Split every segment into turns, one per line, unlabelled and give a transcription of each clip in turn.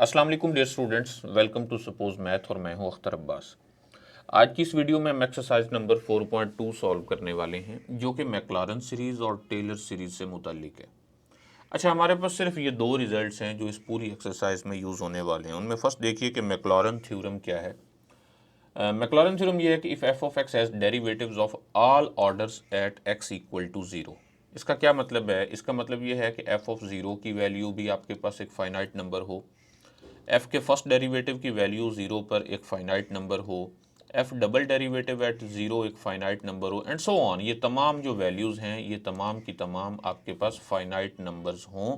अस्सलाम वालेकुम dear students, welcome to suppose math और मैं हूं अख्तर अब्बास। आज की इस वीडियो में हम एक्सरसाइज नंबर 4.2 सॉल्व करने वाले हैं जो कि मैक्लारन सीरीज़ और टेलर सीरीज़ से मुताल्लिक है। अच्छा, हमारे पास सिर्फ ये दो रिजल्ट्स हैं जो इस पूरी एक्सरसाइज में यूज़ होने वाले हैं। उनमें फर्स्ट देखिए कि मैक्लारन थ्योरम क्या है। मैक्लारन थ्योरम ये है कि if f of x has derivatives of all orders at x equal to zero. इसका क्या मतलब है? इसका मतलब ये है कि एफ ऑफ ज़ीरो की वैल्यू भी आपके पास एक फाइनाइट नंबर हो, एफ के फर्स्ट डेरिवेटिव की वैल्यू ज़ीरो पर एक फाइनाइट नंबर हो, f double derivative at zero एक फाइनाइट नंबर हो, एंड सो ऑन। ये तमाम जो वैल्यूज़ हैं ये तमाम की तमाम आपके पास फाइनाइट नंबर्स हों,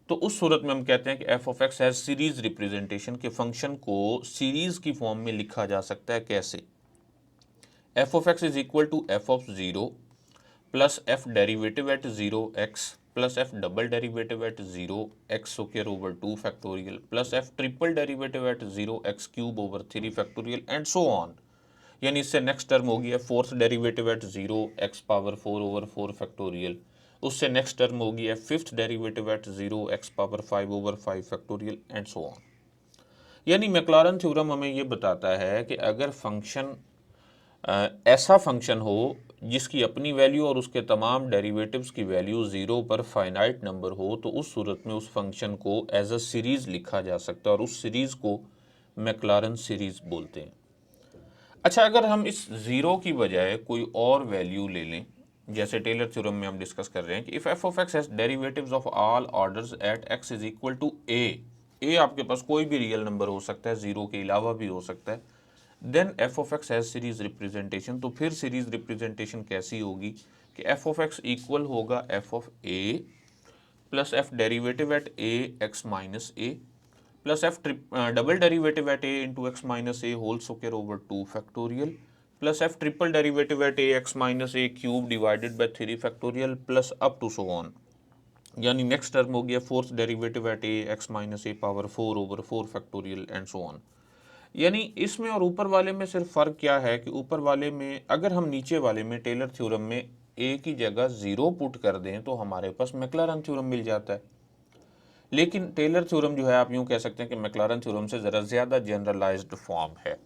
तो उस सूरत में हम कहते हैं कि f of x has series representation, के फंक्शन को सीरीज की फॉर्म में लिखा जा सकता है। कैसे? F of x is equal to f of zero plus f derivative at zero x plus f double derivative at zero x square over 2 factorial plus f triple derivative at zero x cube over 3 factorial and so on. यानी इससे next term होगी है fourth derivative at zero x power 4 over 4 factorial. उससे next term होगी है fifth derivative at zero x power 5 over 5 factorial and so on. यानी Maclaurin theorem हमें ये बताता है कि अगर फंक्शन ऐसा फंक्शन हो जिसकी अपनी वैल्यू और उसके तमाम डेरिवेटिव्स की वैल्यू ज़ीरो पर फाइनाइट नंबर हो, तो उस सूरत में उस फंक्शन को एज अ सीरीज़ लिखा जा सकता है और उस सीरीज़ को मैक्लारन सीरीज़ बोलते हैं। अच्छा, अगर हम इस ज़ीरो की बजाय कोई और वैल्यू ले लें, जैसे टेलर थ्योरम में हम डिस्कस कर रहे हैं कि if f of x has derivatives of all orders at x is equal to a आपके पास कोई भी रियल नंबर हो सकता है, ज़ीरो के अलावा भी हो सकता है, then f of x has series representation. तो फिर सीरीज रिप्रेजेंटेशन कैसी होगी कि एफ ऑफ एक्स इक्वल होगा f of a plus f derivative at a x minus a plus f double derivative at a into x minus a whole square over 2 factorial plus f triple derivative at a x minus a cube divided by 3 factorial plus up to so on. यानी next term हो गया fourth derivative at a x minus a power 4 over 4 factorial and so on. यानी इसमें और ऊपर वाले में सिर्फ फ़र्क क्या है कि ऊपर वाले में अगर हम नीचे वाले में टेलर थ्योरम में ए की जगह ज़ीरो पुट कर दें तो हमारे पास मैक्लारन थ्योरम मिल जाता है। लेकिन टेलर थ्योरम जो है, आप यूँ कह सकते हैं कि मैक्लारन थ्योरम से ज़रा ज़्यादा जनरलाइज्ड फॉर्म है,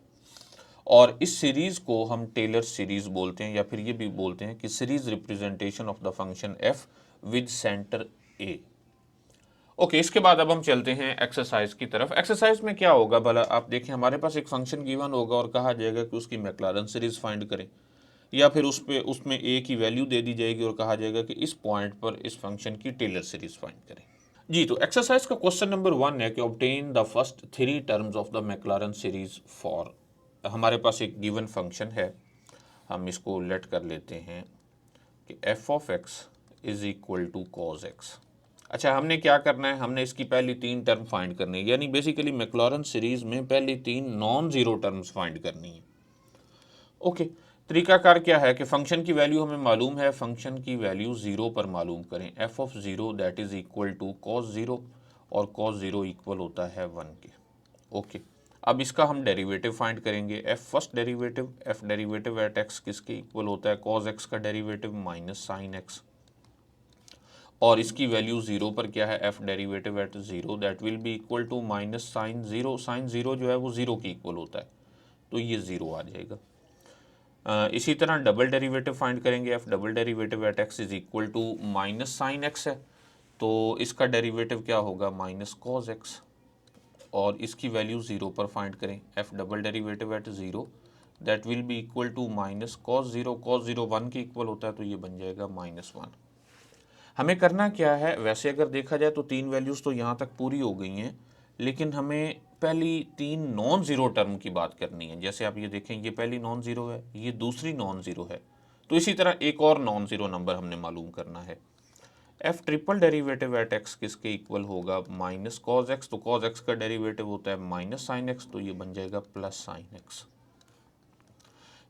और इस सीरीज़ को हम टेलर सीरीज़ बोलते हैं, या फिर ये भी बोलते हैं कि series representation of the function F with centre A. Okay, इसके बाद अब हम चलते हैं एक्सरसाइज की तरफ। एक्सरसाइज में क्या होगा भला, आप देखें, हमारे पास एक फंक्शन गिवन होगा और कहा जाएगा कि उसकी मैक्लारन सीरीज फाइंड करें, या फिर उसमें ए की वैल्यू दे दी जाएगी और कहा जाएगा कि इस पॉइंट पर इस फंक्शन की टेलर सीरीज फाइंड करें। जी, तो एक्सरसाइज का क्वेश्चन नंबर 1 है कि obtain the first 3 terms of the McLaren series for. हमारे पास एक गिवन फंक्शन है, हम इसको लेट कर लेते हैं कि f of x is equal to cos x. अच्छा, हमने क्या करना है, हमने इसकी पहली 3 टर्म फाइंड करनी है, यानी बेसिकली मैक्लारन सीरीज में पहली 3 नॉन ज़ीरो टर्म्स फाइंड करनी है। ओके, तरीकाकार क्या है कि फंक्शन की वैल्यू हमें मालूम है, फंक्शन की वैल्यू ज़ीरो पर मालूम करें। F of zero that is equal to cos zero, और कॉस ज़ीरो इक्वल होता है 1 के। ओके, अब इसका हम डेरिवेटिव फाइंड करेंगे। F first derivative, f derivative at x किसके इक्वल होता है? कॉस एक्स का डेरिवेटिव माइनस साइन एक्स, और इसकी वैल्यू ज़ीरो पर क्या है? F derivative at zero that will be equal to minus sine zero. Sine zero जो है वो ज़ीरो की इक्वल होता है, तो ये ज़ीरो आ जाएगा। इसी तरह डबल डेरिवेटिव फाइंड करेंगे। F double derivative at x is equal to minus sine x है, तो इसका डेरिवेटिव क्या होगा? माइनस कॉस एक्स, और इसकी वैल्यू ज़ीरो पर फाइंड करें। F double derivative at zero that will be equal to minus cos zero. Cos zero 1 की इक्वल होता है, तो ये बन जाएगा -1। हमें करना क्या है? वैसे अगर देखा जाए तो 3 वैल्यूज़ तो यहाँ तक पूरी हो गई हैं, लेकिन हमें पहली 3 नॉन ज़ीरो टर्म की बात करनी है। जैसे आप ये देखें, ये पहली नॉन ज़ीरो है, ये दूसरी नॉन ज़ीरो है, तो इसी तरह एक और नॉन ज़ीरो नंबर हमने मालूम करना है। F triple derivative at x किसके इक्वल होगा? माइनस कॉज एक्स, तो कॉज एक्स का डेरिवेटिव होता है माइनस साइन एक्स, तो ये बन जाएगा प्लस साइन एक्स।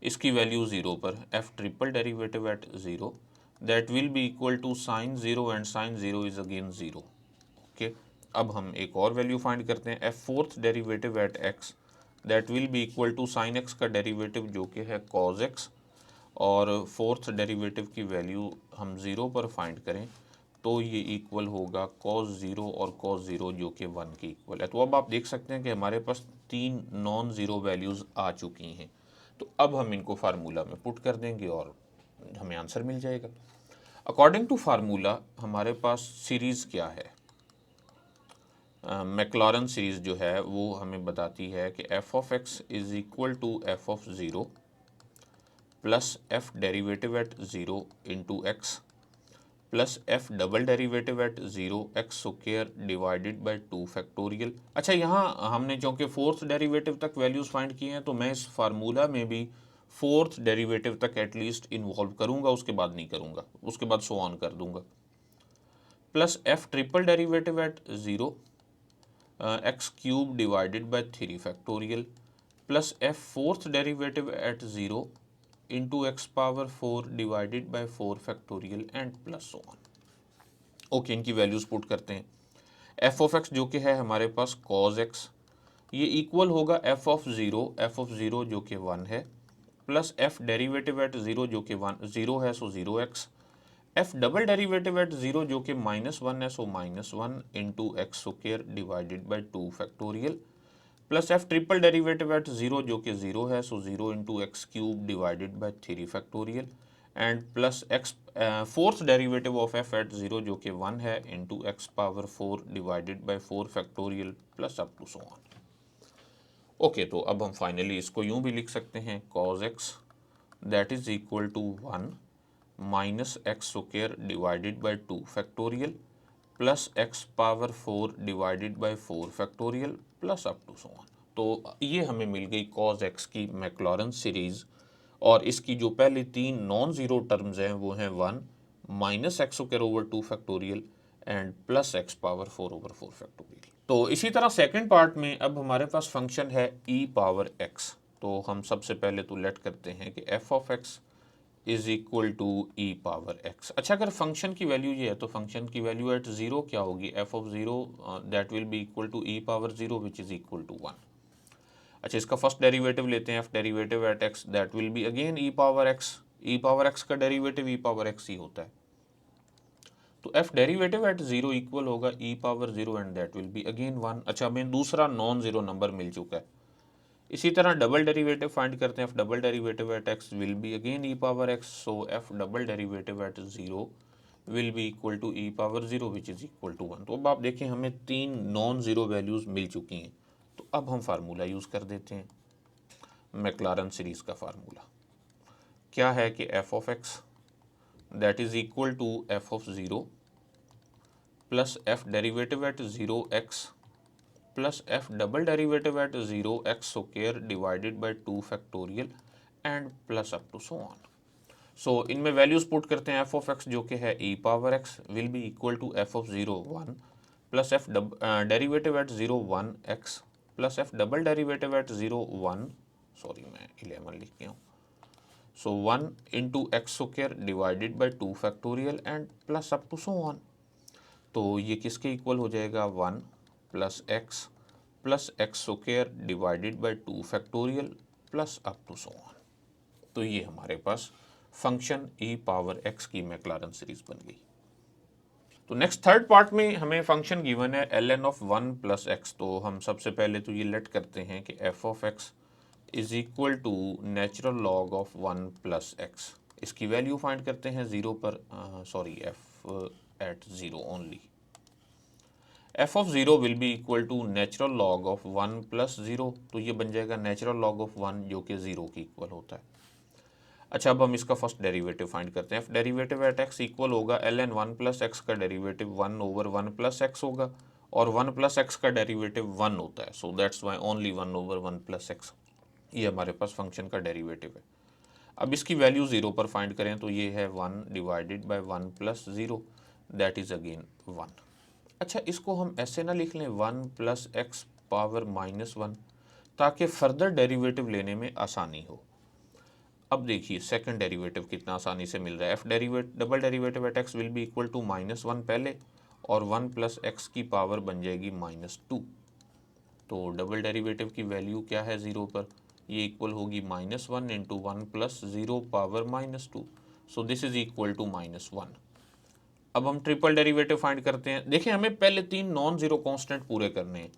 इसकी वैल्यू ज़ीरो पर f triple derivative at zero that will be equal to sine zero, and sine zero is again zero. Okay, अब हम एक और वैल्यू फाइंड करते हैं। F fourth derivative at x that will be equal to sine x का derivative जो कि है कॉज एक्स, और फोर्थ डेरिवेटिव की वैल्यू हम ज़ीरो पर फाइंड करें तो ये इक्वल होगा cos 0 और cos 0 जो कि 1 के इक्वल है। तो अब आप देख सकते हैं कि हमारे पास 3 नॉन ज़ीरो वैल्यूज़ आ चुकी हैं। तो अब हम इनको फार्मूला में पुट कर देंगे और हमें आंसर मिल जाएगा। अकॉर्डिंग टू फार्मूला हमारे पास सीरीज़ क्या है, मैक्लॉरन सीरीज़ जो है वो हमें बताती है कि f of x is equal to f of zero plus f derivative at zero into x plus f double derivative at zero x square divided by 2 factorial. अच्छा, यहाँ हमने चूँकि फोर्थ डेरिवेटिव तक वैल्यूज़ फाइंड किए हैं तो मैं इस फार्मूला में भी फोर्थ डेरिवेटिव तक एटलीस्ट इन्वॉल्व करूँगा, उसके बाद नहीं करूँगा, उसके बाद सो ऑन कर दूँगा। Plus f triple derivative at zero x cube divided by 3 factorial plus f fourth derivative at zero into x power 4 divided by 4 factorial and plus so on. Okay, इनकी वैल्यूज पुट करते हैं। F of x जो कि है हमारे पास cos x, ये equal होगा f of zero जो कि 1 है plus f derivative at zero जो कि 1 ज़ीरो है सो 0x, f double derivative at zero जो कि -1 है so -1 into x square divided by 2 factorial plus f triple derivative at zero जो कि 0 है so 0 into x cube divided by 3 factorial and plus x fourth derivative of f at zero जो कि 1 है into x power 4 divided by 4 factorial plus up to so on. Okay, तो अब हम finally इसको यूं भी लिख सकते हैं cos x that is equal to 1 minus x square divided by 2 factorial plus x power 4 divided by 4 factorial plus up to so on. तो ये हमें मिल गई cos x की मैक्लॉरन सीरीज़, और इसकी जो पहली 3 नॉन ज़ीरो टर्म्स हैं वो हैं 1 minus x square over 2 factorial and plus x power 4 over 4 factorial. तो इसी तरह सेकंड पार्ट में अब हमारे पास फंक्शन है e पावर x। तो हम सबसे पहले तो लेट करते हैं कि f of x is equal to e power x. अच्छा, अगर फंक्शन की वैल्यू ये है तो फंक्शन की वैल्यू एट ज़ीरो क्या होगी, f of zero that will be equal to e power zero which is equal to 1। अच्छा, इसका फर्स्ट डेरिवेटिव लेते हैं, f derivative at x that will be again e power x. E power x का derivative e power x ही होता है, तो f derivative at zero equal होगा e power zero and that will be again 1। अच्छा, हमें दूसरा non zero number मिल चुका है। इसी तरह डबल डेरिवेटिव फाइंड करते हैं, f double derivative at x will be again e power x, so f double derivative at zero will be equal to e power zero which is equal to 1। तो अब आप देखें हमें 3 non zero values मिल चुकी हैं। तो अब हम फार्मूला यूज़ कर देते हैं, मैक्लारन सीरीज़ का फार्मूला क्या है कि f of x that is equal to f of zero plus f derivative at zero x plus f double derivative at zero x square divided by 2 factorial and plus up to so on. So इनमें values put करते हैं, f of x जो कि है e power x will be equal to f of zero 1 plus f derivative at zero 1 x plus f double derivative at zero 1, sorry मैं 11 लिख गया हूँ, so 1 into x square divided by 2 factorial and plus up to so on. तो ये किसके equal हो जाएगा, 1 plus x square divided by 2 factorial plus up to so on. तो ये हमारे पास फंक्शन e पावर x की मैक्लारन सीरीज बन गई। तो नेक्स्ट थर्ड पार्ट में हमें फंक्शन गिवन है ln ऑफ 1 प्लस एक्स। तो हम सबसे पहले तो ये लेट करते हैं कि f of x is equal to natural log of 1 plus x. इसकी वैल्यू फाइंड करते हैं ज़ीरो पर, sorry f at zero only. F of zero will be equal to natural log of 1 plus zero, तो ये बन जाएगा natural log of 1 जो कि ज़ीरो की इक्वल होता है। अच्छा, अब हम इसका फर्स्ट डेरिवेटिव फाइंड करते हैं, f derivative at x equal होगा ln 1 प्लस एक्स का डेरिवेटिव 1 ओवर 1 प्लस एक्स होगा, और 1 प्लस एक्स का डेरिवेटिव 1 होता है, so that's why only 1 over 1 plus x. ये हमारे पास फंक्शन का डेरिवेटिव है। अब इसकी वैल्यू ज़ीरो पर फाइंड करें तो ये है 1 divided by 1 plus zero that is again 1। अच्छा, इसको हम ऐसे ना लिख लें 1 प्लस एक्स पावर -1, ताकि फर्दर डेरिवेटिव लेने में आसानी हो। अब देखिए सेकंड डेरिवेटिव कितना आसानी से मिल रहा है, f double derivative at x will be equal to -1 पहले, और 1 प्लस एक्स की पावर बन जाएगी -2। तो डबल डेरिवेटिव की वैल्यू क्या है ज़ीरो पर, ये इक्वल होगी -1 into 1 plus zero power -2, so this is equal to -1। अब हम ट्रिपल डेरिवेटिव फाइंड करते हैं। देखिए हमें पहले 3 नॉन जीरो कांस्टेंट पूरे करने हैं।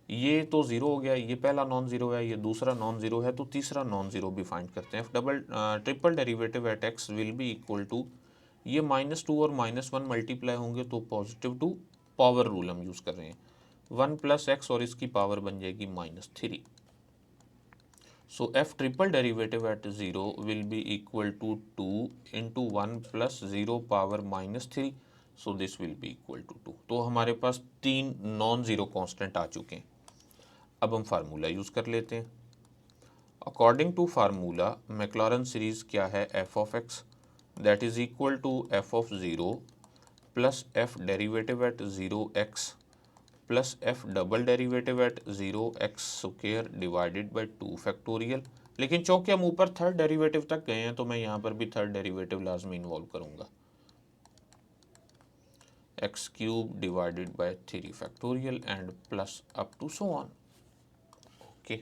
ये तो जीरो हो गया, ये पहला नॉन जीरो है, ये दूसरा नॉन जीरो है, तो तीसरा नॉन जीरो भी फाइंड करते हैं। Triple derivative at x will be equal to, ये -2 और -1 मल्टीप्लाई होंगे तो +2, पावर रूल हम यूज़ कर रहे हैं, 1 + x और इसकी पावर बन जाएगी -3। So f triple derivative at 0 will be equal to 2 into 1 plus 0 power -3. So this will be equal to 2. तो हमारे पास 3 नॉन ज़ीरो कांस्टेंट आ चुके हैं। अब हम फार्मूला यूज़ कर लेते हैं। According to formula Maclaurin series क्या है, f of x that is equal to f of 0 plus f derivative at 0x plus f double derivative at 0x square divided by 2 factorial. लेकिन चूंकि हम ऊपर third derivative तक गए हैं तो मैं यहाँ पर भी थर्ड डेरिवेटिव लाजमी इन्वॉल्व करूँगा, x cube divided by 3 factorial and plus up to so on. Okay,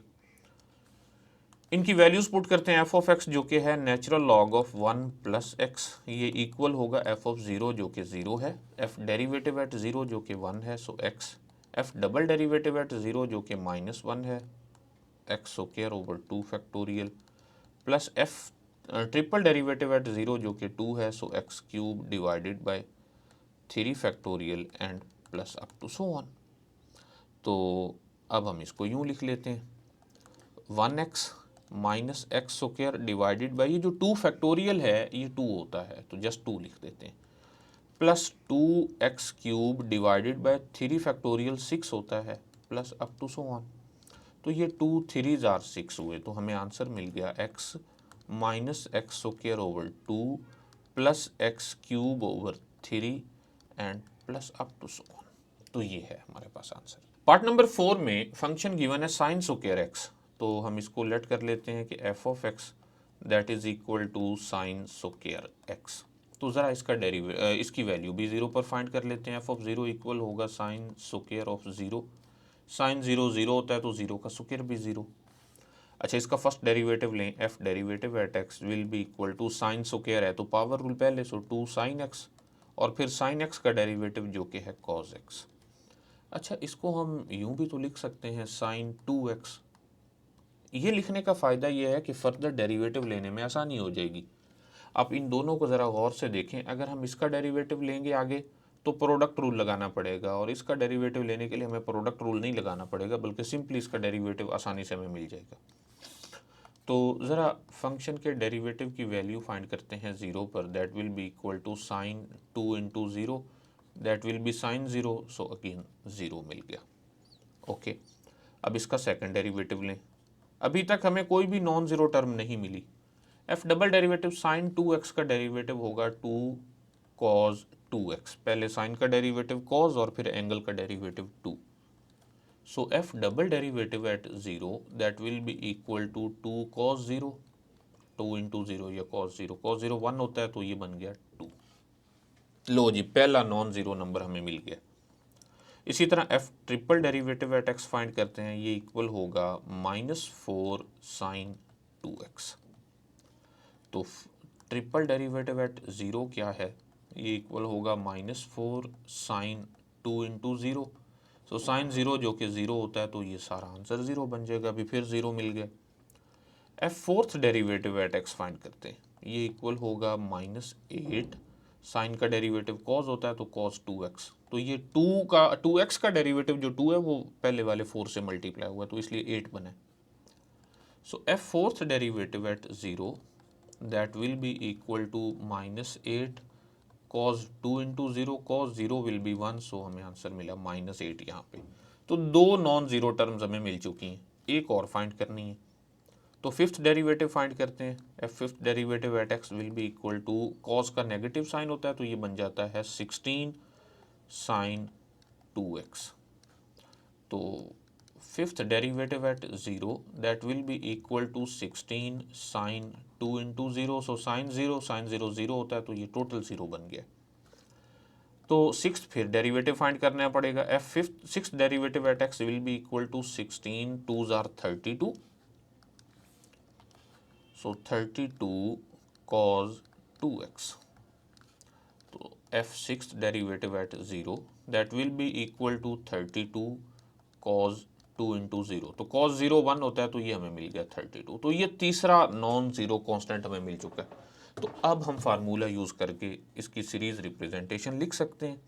इनकी वैल्यूज पुट करते हैं। एफ ऑफ एक्स जो कि है natural log of 1 plus x, ये इक्वल होगा एफ ऑफ 0 जो कि 0 है, एफ डेरिवेटिव एट 0 जो कि 1 है, so x, f double derivative at 0 जो कि -1 है, x square over 2 factorial, plus f triple derivative at 0 जो कि 2 है, so x cube divided by 3 factorial and plus up to so on. तो अब हम इसको यूँ लिख लेते हैं, 1x minus x square divided by, ये जो 2 फैक्टोरियल है ये 2 होता है तो जस्ट 2 लिख देते हैं, plus 2x cube divided by 3 factorial 6 होता है, plus up to so on. तो ये 2 3 आर 6 हुए, तो हमें आंसर मिल गया x minus x square over 2 plus x cube over 3 and plus up to so on. तो ये है हमारे पास आंसर। पार्ट नंबर 4 में फंक्शन गिवन है साइन स्क्वायर एक्स, तो हम इसको लेट कर लेते हैं कि f of x that is equal to sine square x. तो ज़रा इसका इसकी वैल्यू भी 0 पर फाइंड कर लेते हैं। एफ ऑफ 0 इक्वल होगा साइन स्क्वायर ऑफ 0, साइन 0 0 होता है तो 0 का स्क्वायर भी 0। अच्छा, इसका फर्स्ट डेरिवेटिव लें, f derivative at x will be equal to sine square है तो पावर रूल पहले, सो 2 साइन एक्स और फिर साइन एक्स का डेरिवेटिव जो कि है कॉज एक्स। अच्छा, इसको हम यूं भी तो लिख सकते हैं साइन 2x। ये लिखने का फ़ायदा ये है कि फर्दर डेरिवेटिव लेने में आसानी हो जाएगी। आप इन दोनों को ज़रा गौर से देखें, अगर हम इसका डेरिवेटिव लेंगे आगे तो प्रोडक्ट रूल लगाना पड़ेगा, और इसका डेरिवेटिव लेने के लिए हमें प्रोडक्ट रूल नहीं लगाना पड़ेगा बल्कि सिंपली इसका डेरिवेटिव आसानी से हमें मिल जाएगा। तो ज़रा फंक्शन के डेरिवेटिव की वैल्यू फाइंड करते हैं 0 पर, that will be equal to sine 2 into 0 that will be sine 0, so again 0 मिल गया। ओके, अब इसका सेकंड डेरिवेटिव लें। अभी तक हमें कोई भी नॉन ज़ीरो टर्म नहीं मिली। F double derivative sine 2x का डेरिवेटिव होगा 2 कॉज 2x, पहले साइन का डेरिवेटिव कॉज और फिर एंगल का derivative 2। So f double derivative at 0 that will be equal to 2 cos 0, 2 into 0 या कॉज 0, कॉज 0 1 होता है तो ये बन गया 2। लो जी, पहला नॉन ज़ीरो नंबर हमें मिल गया। इसी तरह F triple derivative at x find करते हैं, ये इक्वल होगा -4 साइन 2x। तो ट्रिपल डेरिवेटिव एट 0 क्या है, ये इक्वल होगा -4 साइन 2 इंटू 0। सो साइन 0 जो कि 0 होता है तो ये सारा आंसर 0 बन जाएगा, अभी फिर 0 मिल गया। F fourth derivative at x find करते हैं, ये इक्वल होगा -8 साइन का डेरिवेटिव कॉज होता है तो कॉज 2x, तो ये 2x का डेरिवेटिव जो 2 है वो पहले वाले 4 से मल्टीप्लाई हुआ तो इसलिए 8 बना। So f fourth derivative at 0 that will be equal to -8 cause 2 into 0, cause 0 will be 1, so हमें आंसर मिला -8 यहाँ पे। तो 2 नॉन ज़ीरो टर्म्स हमें मिल चुकी हैं, एक और फाइंड करनी है। तो फिफ्थ डेरिवेटिव फाइंड करते हैं। F fifth derivative at x will be equal to, cos का नेगेटिव साइन होता है तो ये बन जाता है 16 साइन 2x। तो fifth derivative at 0 that will be equal to 16 sine 2 into 0, so sine 0 0 होता है तो ये टोटल 0 बन गया। तो सिक्स फिर डेरिवेटिव फाइंड करना पड़ेगा। F fifth six derivative at x will be equal to 16 2s are 32, so 32 cos 2x। तो f sixth derivative at 0 that will be equal to 32 cos 2 into 0। तो cos 0 1 होता है तो ये हमें मिल गया 32। तो ये तीसरा नॉन जीरो कांस्टेंट हमें मिल चुका है। तो अब हम फार्मूला यूज़ करके इसकी सीरीज रिप्रेजेंटेशन लिख सकते हैं।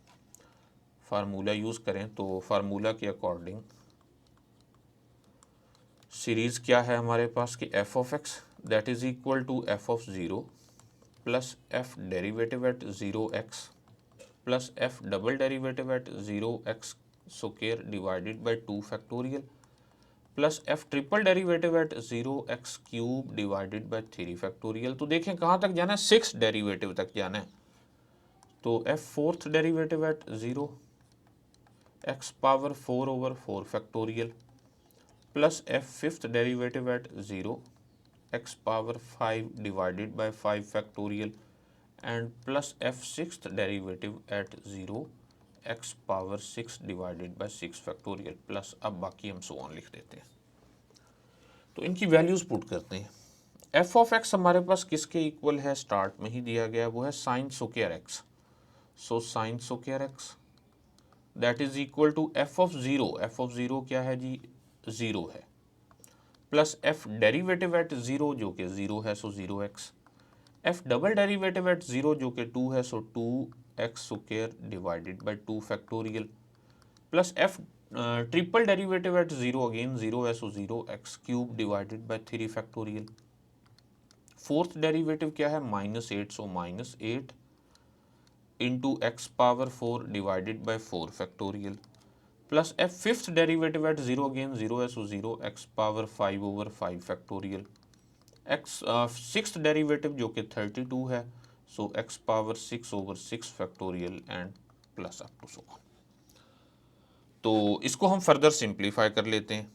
फार्मूला यूज़ करें तो फार्मूला के अकॉर्डिंग सीरीज क्या है हमारे पास कि f of x that is equal to f of 0 plus f derivative at 0x plus f double derivative at 0x square divided by 2 factorial plus f triple derivative at 0x cube divided by 3 factorial. तो देखें कहाँ तक जाना है, 6 derivative तक जाना है। तो f fourth derivative at 0 x power 4 over 4 factorial plus f fifth derivative at 0 x power 5 divided by 5 factorial and plus f sixth derivative at 0 x power 6 divided by 6 factorial plus अब बाकी हम so on लिख देते हैं। तो इनकी values put करते हैं। f ऑफ x हमारे पास किसके इक्वल है, स्टार्ट में ही दिया गया, वो है sine square x। So sine square x that is equal to f of 0। f of 0 क्या है जी, 0 है, प्लस f डेरिवेटिव एट 0 जो कि 0 है, सो 0x, f double derivative at 0 जो कि 2 है, सो 2x square divided by 2 factorial plus f triple derivative at 0 again 0 है, सो 0x cube divided by 3 factorial. Fourth derivative क्या है, -8, सो -8 into x power 4 divided by 4 factorial plus f fifth derivative at 0 again 0 है, सो 0x power 5 over 5 factorial. x sixth derivative जो कि 32 है, so x power 6 over 6 factorial and plus up to so on. तो इसको हम further simplify कर लेते हैं।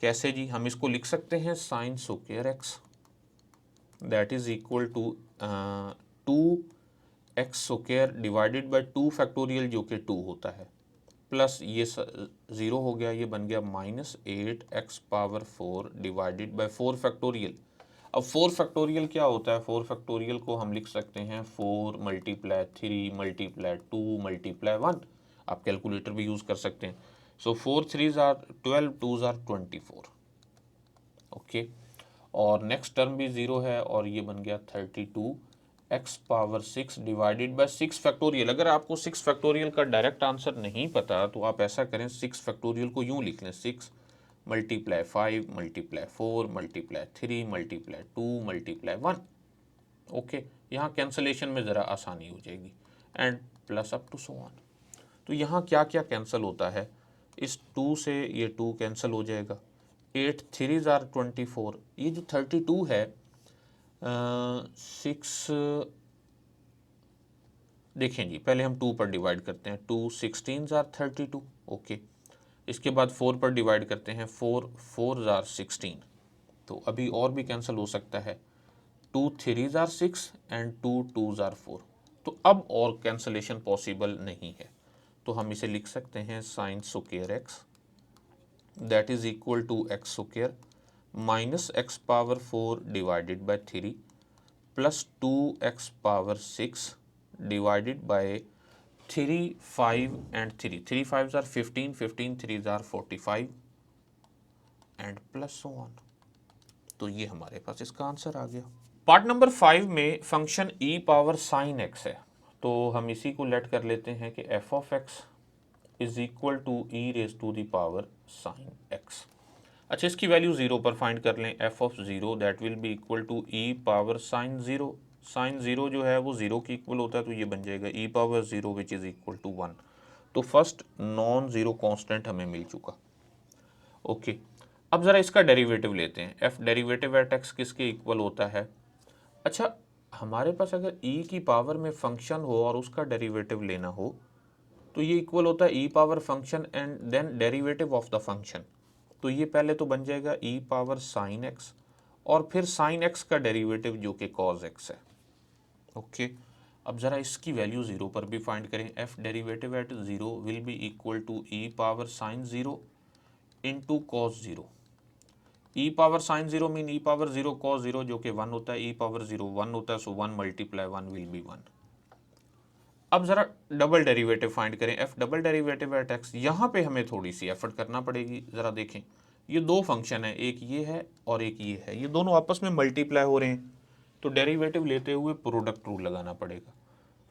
कैसे जी, हम इसको लिख सकते हैं sine square x that is equal to 2x square divided by 2 factorial जो कि 2 होता है, प्लस ये 0 हो गया, ये बन गया -8x power 4 divided by 4 factorial. अब 4 फैक्टोरियल क्या होता है, 4 फैक्टोरियल को हम लिख सकते हैं 4 मल्टीप्लाई 3 मल्टीप्लाई 2 मल्टीप्लाई 1। आप कैलकुलेटर भी यूज़ कर सकते हैं। So 4 3s are 12, 2s are 24। Okay, और नेक्स्ट टर्म भी 0 है और ये बन गया 32x power 6 divided by 6 factorial. अगर आपको 6 फैक्टोरियल का डायरेक्ट आंसर नहीं पता तो आप ऐसा करें, 6 फैक्टोरियल को यूँ लिख लें, 6 multiply 5 multiply 4 multiply 3 multiply 2 multiply 1। Okay, यहाँ कैंसलेशन में ज़रा आसानी हो जाएगी and plus up to so on. तो यहाँ क्या क्या कैंसिल होता है, इस 2 से ये 2 कैंसिल हो जाएगा, 8 3s आर 24, ये जो 32 है 6 देखें जी, पहले हम 2 पर डिवाइड करते हैं, 2 16s आर 32। ओके, इसके बाद 4 पर डिवाइड करते हैं, 4 4s आर 16। तो अभी और भी कैंसिल हो सकता है, 2 3s are 6 and 2 2s are 4। तो अब और कैंसलेशन पॉसिबल नहीं है, तो हम इसे लिख सकते हैं sine square x that is equal to x square minus x power 4 divided by 3 plus 2x power 6 divided by 3 5 and 3 3 5s are 15 15 3s are 45 and plus so on. तो ये हमारे पास इसका आंसर आ गया। पार्ट नंबर 5 में function e power sine x है, तो हम इसी को लेट कर लेते हैं कि f of x is equal to e raise to the power sine x। अच्छा, इसकी वैल्यू 0 पर फाइंड कर लें, f of 0 that will be equal to e power sine 0। Sine 0 जो है वो 0 के इक्वल होता है, तो ये बन जाएगा e power 0 which is equal to 1। तो फर्स्ट नॉन ज़ीरो कांस्टेंट हमें मिल चुका। ओके, अब ज़रा इसका डेरिवेटिव लेते हैं, f डेरिवेटिव एट x किसके इक्वल होता है। अच्छा, हमारे पास अगर e की पावर में फंक्शन हो और उसका डेरिवेटिव लेना हो तो ये इक्वल होता है e power function and then derivative of the function. तो ये पहले तो बन जाएगा e पावर साइन x और फिर साइन x का डेरिवेटिव जो कि कॉज x है। ओके, अब ज़रा इसकी वैल्यू 0 पर भी फाइंड करें, f derivative at 0 will be equal to e power sine 0 into cos 0। e power sine 0 mean e power 0 cos 0 जो कि 1 होता है, e पावर 0 1 होता है, सो 1 मल्टीप्लाई 1 विल बी 1। अब ज़रा डबल डेरिवेटिव फाइंड करें, f double derivative at x. यहाँ पे हमें थोड़ी सी एफर्ट करना पड़ेगी। ज़रा देखें, ये दो फंक्शन है, एक ये है और एक ये है, ये दोनों आपस में मल्टीप्लाई हो रहे हैं, तो डेरिवेटिव लेते हुए प्रोडक्ट रूल लगाना पड़ेगा।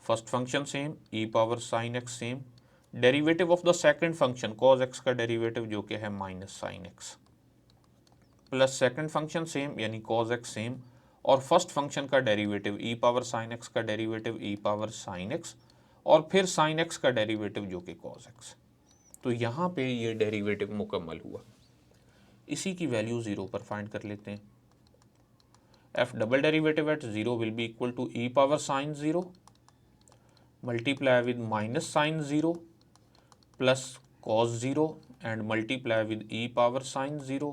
First function same, E power sine x same, derivative of the second function cause x का डेरिवेटिव जो कि है minus sine x, plus second function same यानी कॉज एक्स सेम, और फर्स्ट फंक्शन का derivative e power sign x का derivative e power sign x, और फिर साइन एक्स का डेरिवेटिव जो कि कॉज एक्स। तो यहाँ पे ये डेरिवेटिव मुकम्मल हुआ। इसी की वैल्यू 0 पर फाइंड कर लेते हैं। F double derivative at 0 will be equal to e power sine 0 multiply with minus sine 0 plus cos 0 and multiply with e power sin 0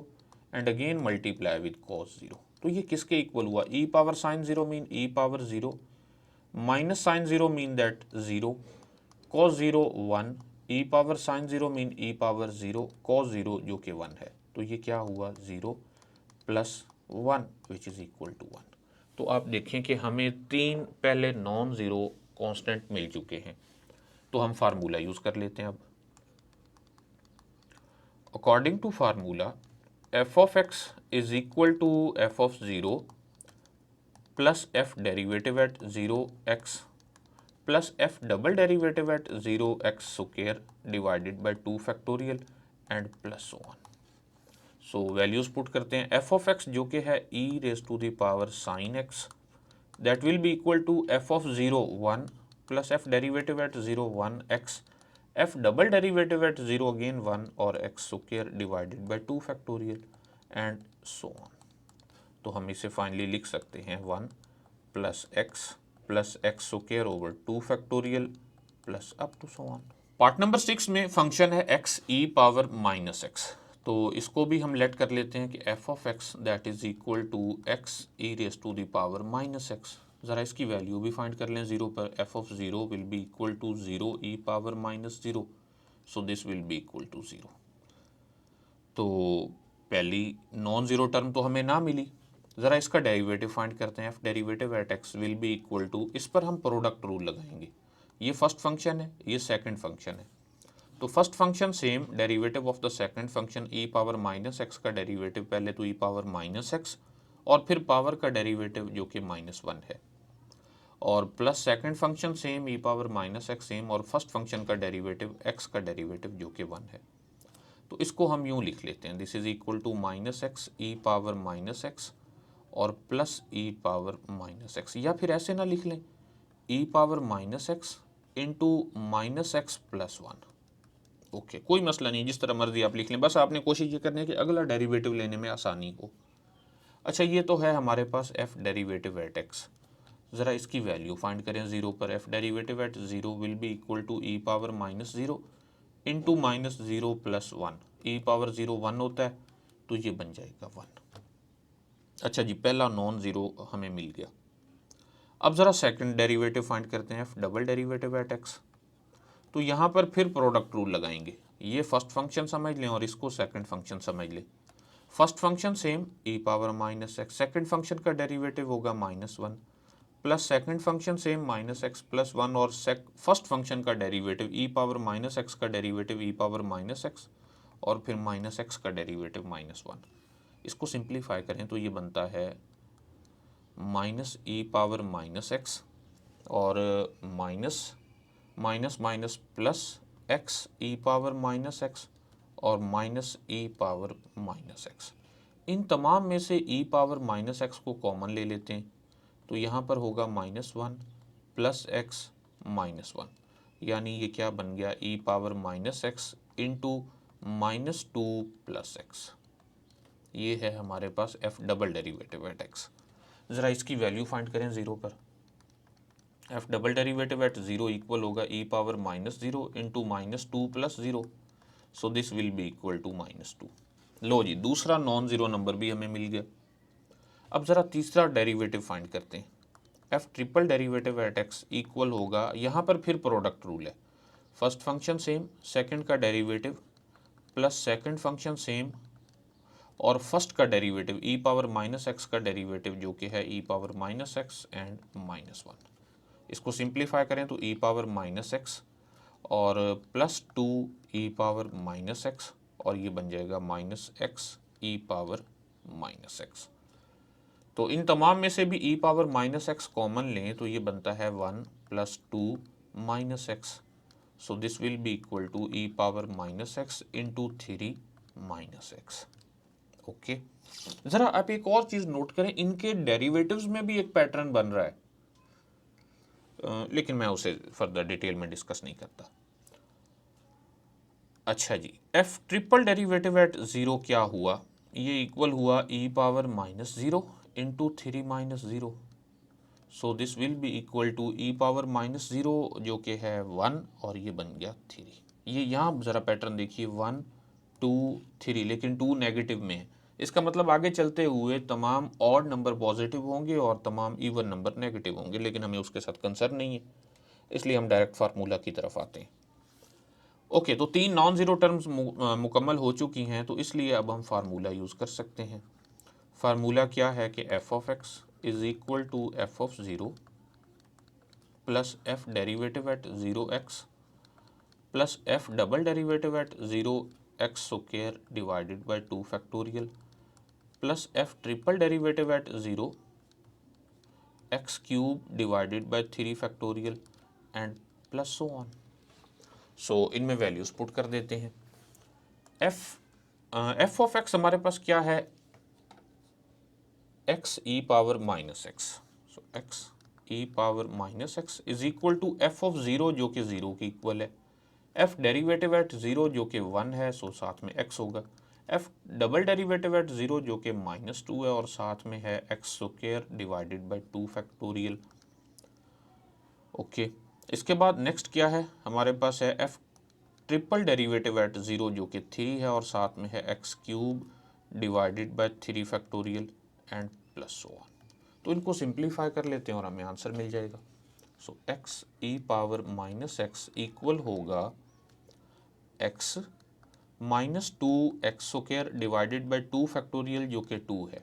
and again multiply with cos 0। तो ये किसके इक्वल हुआ? e power sin 0 mean e power 0 minus sin 0 mean that 0, cos 0 1, e power sin 0 mean e power 0 cos 0 जो कि 1 है। तो ये क्या हुआ? 0 plus 1 which is equal to 1। तो आप देखें कि हमें तीन पहले नॉन ज़ीरो कांस्टेंट मिल चुके हैं। तो हम फार्मूला यूज़ कर लेते हैं। अब according to formula f of x is equal to f of 0 plus f derivative at 0x plus f double derivative at 0x square divided by 2 factorial and plus so on। So values put करते हैं। f of x जो कि है e raised to the power sin x that will be equal to f of 0 1 plus f derivative at 0 1 x, f double derivative at 0 again 1 और x square divided by 2 factorial and so on। तो हम इसे finally लिख सकते हैं 1 plus x square over 2 factorial plus up to so on। Part number 6 में function है x e power minus x. तो इसको भी हम लेट कर लेते हैं कि f of x that is equal to x e raise to the power minus x. ज़रा इसकी वैल्यू भी फाइंड कर लें 0 पर। f of 0 will be equal to 0 e power minus 0, so this will be equal to 0। तो पहली non zero term तो हमें ना मिली। ज़रा इसका डेरिवेटिव फाइंड करते हैं। f derivative at x will be equal to, इस पर हम प्रोडक्ट रूल लगाएंगे। ये फर्स्ट फंक्शन है, ये सेकंड फंक्शन है। तो first function same, derivative of the second function e power minus x का डेरिवेटिव पहले तो e पावर माइनस एक्स और फिर पावर का डेरिवेटिव जो कि माइनस 1 है, और plus second function same e power minus x same और फर्स्ट फंक्शन का डेरिवेटिव x का डेरिवेटिव जो कि 1 है। तो इसको हम यूँ लिख लेते हैं, this is equal to minus x e power minus x और plus e power minus x, या फिर ऐसे ना लिख लें e power minus x into minus x plus 1। Okay, कोई मसला नहीं, जिस तरह मर्जी आप लिख लें, बस आपने कोशिश ये करनी है कि अगला डेरिवेटिव लेने में आसानी हो। अच्छा, ये तो है हमारे पास f डेरिवेटिव एट x। ज़रा इसकी वैल्यू फाइंड करें 0 पर। f derivative at 0 will be equal to e power minus 0 into minus 0 plus 1। e power 0 1 होता है, तो ये बन जाएगा 1। अच्छा जी, पहला नॉन ज़ीरो हमें मिल गया। अब ज़रा सेकंड डेरिवेटिव फाइंड करते हैं, f double derivative at x। तो यहाँ पर फिर प्रोडक्ट रूल लगाएंगे। ये फर्स्ट फंक्शन समझ लें और इसको सेकंड फंक्शन समझ लें। First function same e power minus x, second function का डेरिवेटिव होगा minus 1 plus second function same minus x plus 1 और फर्स्ट फंक्शन का derivative e power minus x का derivative e power minus x और फिर minus x का derivative minus 1। इसको simplify करें तो ये बनता है minus e power minus x और minus minus minus plus x e power minus x और माइनस ई पावर माइनस एक्स। इन तमाम में से ई पावर माइनस एक्स को कॉमन ले लेते हैं, तो यहाँ पर होगा माइनस 1 प्लस एक्स माइनस 1, यानी ये क्या बन गया e power minus x into minus 2 plus x. ये है हमारे पास f double derivative at x। ज़रा इसकी वैल्यू फाइंड करें 0 पर। f double derivative at 0 equal होगा e power minus 0 into minus 2 plus 0, so this will be equal to minus 2। लो जी, दूसरा नॉन ज़ीरो नंबर भी हमें मिल गया। अब ज़रा तीसरा डेरिवेटिव फाइंड करते हैं। f triple derivative at x equal होगा, यहाँ पर फिर प्रोडक्ट रूल है। फर्स्ट फंक्शन सेम, सेकंड का derivative plus second function same और फर्स्ट का derivative e power minus x का डेरिवेटिव जो कि है e power minus x and minus 1। इसको सिंप्लीफाई करें तो ई पावर माइनस एक्स और प्लस 2 ई पावर माइनस एक्स और ये बन जाएगा minus x e power minus x. तो इन तमाम में से भी e power minus x common लें तो ये बनता है 1 plus 2 minus x. So this will be equal to e power minus x into 3 minus x. Okay, जरा आप एक और चीज नोट करें, इनके डेरिवेटिव्स में भी एक पैटर्न बन रहा है, लेकिन मैं उसे फर्दर डिटेल में डिस्कस नहीं करता। अच्छा जी, f triple derivative at zero क्या हुआ, ये इक्वल हुआ e power minus zero into 3 minus zero. So this will be equal to e power minus zero जो कि है 1 और ये बन गया 3। ये यहाँ ज़रा पैटर्न देखिए 1 2 3, लेकिन 2 नेगेटिव में है। इसका मतलब आगे चलते हुए तमाम ऑड नंबर पॉजिटिव होंगे और तमाम इवन नंबर नेगेटिव होंगे, लेकिन हमें उसके साथ कंसर्न नहीं है, इसलिए हम डायरेक्ट फार्मूला की तरफ आते हैं। ओके, तो 3 नॉन ज़ीरो टर्म्स मुकम्मल हो चुकी हैं, तो इसलिए अब हम फार्मूला यूज़ कर सकते हैं। फार्मूला क्या है कि f of x is equal to f of zero plus f derivative at zero x plus f double derivative at zero x square divided by 2 factorial plus f triple derivative at zero x cube divided by 3 factorial and plus so on. So इनमें values put कर देते हैं। F of x हमारे पास क्या है, x e power minus x. So x e power minus x is equal to f of zero जो कि ज़ीरो के इक्वल है, एफ डेरिवेटिव एट ज़ीरो जो कि 1 है, सो साथ में एक्स होगा, F double derivative at zero जो कि माइनस 2 है और साथ में है x square divided by 2 factorial. Okay, इसके बाद नेक्स्ट क्या है, हमारे पास है f triple derivative at zero जो कि 3 है और साथ में है x cube divided by 3 factorial and plus so on. तो इनको सिंप्लीफाई कर लेते हैं और हमें आंसर मिल जाएगा। सो x e power minus x equal होगा x minus 2 x square divided by 2 factorial जो कि 2 है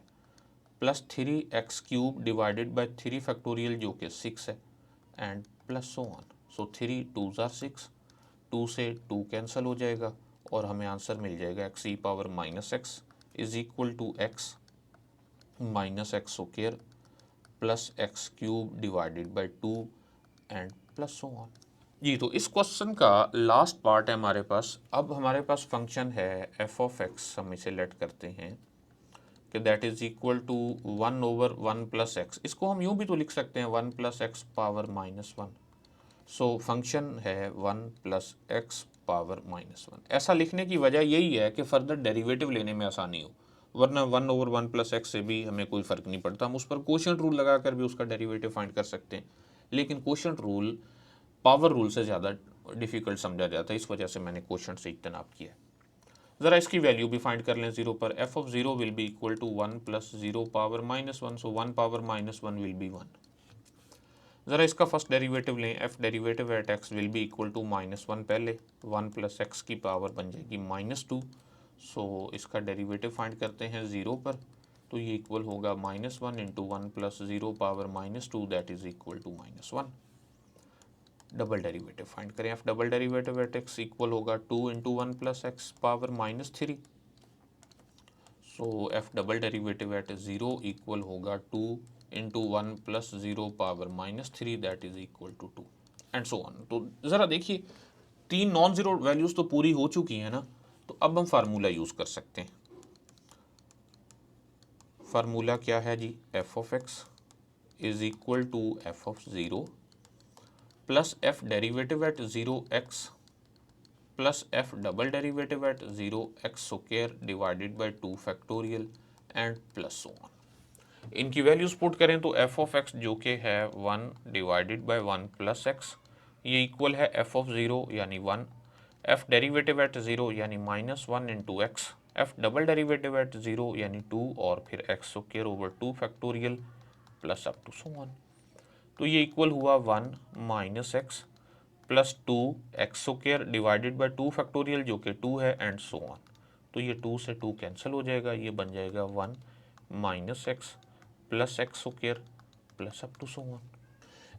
plus 3 x cube divided by 3 factorial जो कि 6 है एंड प्लस सो ऑन। सो 3 2 ज़ार 6, 2 से 2 कैंसिल हो जाएगा और हमें आंसर मिल जाएगा x e power minus x is equal to x minus x square plus x cube divided by 2 and plus so on. जी, तो इस क्वेश्चन का लास्ट पार्ट है हमारे पास। अब हमारे पास फंक्शन है एफ ऑफ एक्स, हम इसे लेट करते हैं कि that is equal to 1 over 1 plus x. इसको हम यूँ भी तो लिख सकते हैं 1 plus x power minus 1। So function है 1 प्लस एक्स पावर माइनस 1। ऐसा लिखने की वजह यही है कि फर्दर डेरिवेटिव लेने में आसानी हो, वरना 1 ओवर 1 प्लस एक्स से भी हमें कोई फ़र्क नहीं पड़ता, हम उस पर कोशेंट रूल लगा कर भी उसका डेरिवेटिव फाइंड कर सकते हैं, लेकिन कोशेंट रूल पावर रूल से ज़्यादा डिफ़िकल्ट समझा जाता है, इस वजह से मैंने कोशेंट से इज्तनाब किया है। ज़रा इसकी वैल्यू भी फाइंड कर लें ज़ीरो पर। F of zero will be equal to 1 plus zero power minus 1, so 1 power minus 1 will be 1। ज़रा इसका फर्स्ट डेरिवेटिव लें, f derivative at x will be equal to minus 1, पहले 1 प्लस एक्स की power बन जाएगी minus 2। सो इसका derivative find करते हैं ज़ीरो पर, तो ये इक्वल होगा minus 1 into 1 plus zero power minus 2 that is equal to minus 1। Double derivative find करें, f double derivative at x equal होगा 2 into 1 plus x power minus 3। So f double derivative at zero equal होगा 2 into 1 plus zero power minus 3 that is equal to 2 and so on. तो ज़रा देखिए 3 non zero values तो पूरी हो चुकी हैं ना, तो अब हम फार्मूला यूज़ कर सकते हैं। फार्मूला क्या है जी, f of x is equal to f of zero plus f derivative at zero x plus f double derivative at zero x square divided by 2 factorial and plus so on. इनकी values put करें तो f of x जो कि है 1 divided by 1 plus x, ये equal है f of zero यानी 1, f derivative at zero यानी minus 1 into x, f double derivative at zero यानी 2 और फिर x square over 2 factorial plus up to so on. तो ये इक्वल हुआ 1 minus x plus 2 x square divided by 2 factorial जो कि 2 है एंड सो ऑन। तो ये 2 से 2 कैंसिल हो जाएगा, ये बन जाएगा 1 minus x plus x square plus up to so on.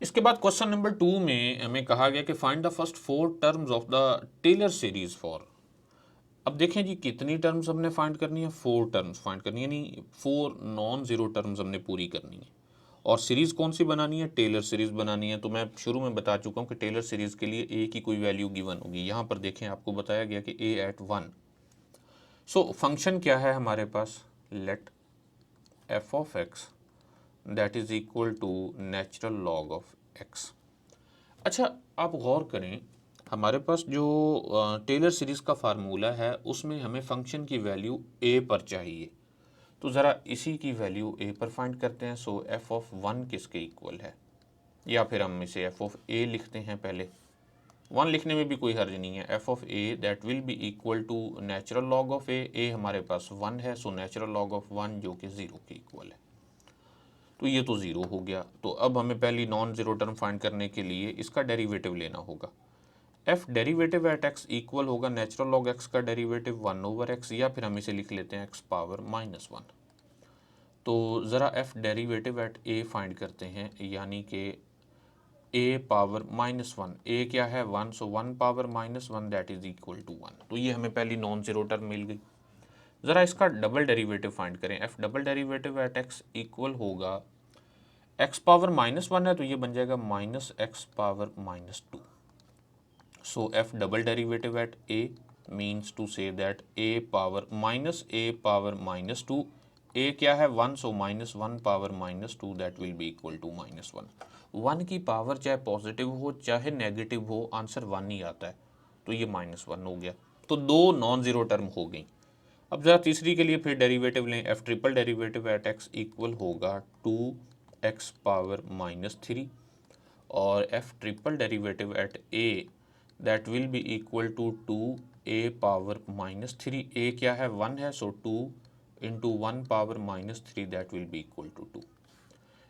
इसके बाद क्वेश्चन नंबर 2 में हमें कहा गया कि find the first 4 terms of the Taylor series for. अब देखें जी कितनी टर्म्स हमने फाइंड करनी है, 4 टर्म्स फाइंड करनी है, यानी 4 नॉन ज़ीरो टर्म्स हमने पूरी करनी है। और सीरीज़ कौन सी बनानी है, टेलर सीरीज़ बनानी है। तो मैं शुरू में बता चुका हूँ कि टेलर सीरीज़ के लिए ए की कोई वैल्यू गिवन होगी। यहाँ पर देखें आपको बताया गया कि ए एट 1। सो फंक्शन क्या है हमारे पास, let f of x that is equal to natural log of x. अच्छा आप गौर करें, हमारे पास जो टेलर सीरीज़ का फार्मूला है उसमें हमें फंक्शन की वैल्यू ए पर चाहिए। तो ज़रा इसी की वैल्यू ए पर फाइंड करते हैं। सो एफ ऑफ 1 किसके इक्वल है, या फिर हम इसे एफ ऑफ ए लिखते हैं। पहले 1 लिखने में भी कोई हर्ज नहीं है। F of a that will be equal to natural log of a हमारे पास 1 है, सो नेचुरल लॉग ऑफ 1 जो कि 0 के इक्वल है। तो ये तो 0 हो गया। तो अब हमें पहली नॉन ज़ीरो टर्म फाइंड करने के लिए इसका डेरिवेटिव लेना होगा। F derivative at x equal होगा नेचुरल लॉग एक्स का डेरिवेटिव 1 ओवर एक्स, या फिर हम इसे लिख लेते हैं एक्स पावर -1। तो ज़रा F derivative at A find करते हैं, यानी कि ए पावर -1, ए क्या है 1, so 1 power -1 that is equal to 1। तो ये हमें पहली नॉन ज़ीरो टर्म मिल गई। ज़रा इसका डबल डेरिवेटिव फाइंड करें। F double derivative at x equal होगा एक्स पावर -1 है तो ये बन जाएगा -x power -2। So f double derivative at a means to say that a power -2, a क्या है 1, so -1 power -2 that will be equal to -1। 1 की पावर चाहे पॉजिटिव हो चाहे नेगेटिव हो, आंसर 1 ही आता है। तो ये -1 हो गया। तो 2 नॉन ज़ीरो टर्म हो गई। अब ज़रा तीसरी के लिए फिर डेरिवेटिव लें। F triple derivative at x equal होगा 2x पावर -3, और f triple derivative at a that will be equal to 2a power -3। A क्या है 1 है, so 2 into 1 power -3 that will be equal to 2।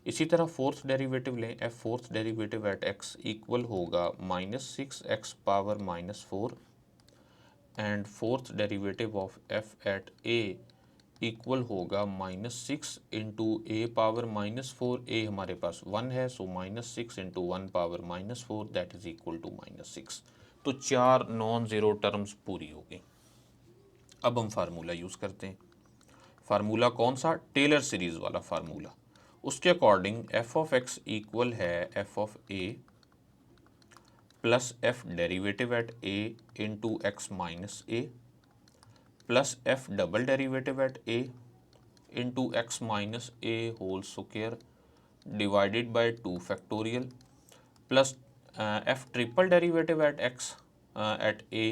इसी तरह फोर्थ डेरिवेटिव लें। F fourth derivative at x equal होगा -6x power -4, and fourth derivative of f at a equal होगा -6 into ए power -4। ए हमारे पास 1 है, so -6 into 1 power -4 that is equal to -6। तो 4 non zero terms पूरी हो गई। अब हम फार्मूला यूज़ करते हैं। फार्मूला कौन सा, टेलर सीरीज़ वाला फार्मूला। उसके according f of x equal है f of a plus f derivative at a into x minus a plus f double derivative at a into x minus a whole square divided by 2 factorial plus f triple derivative at x at a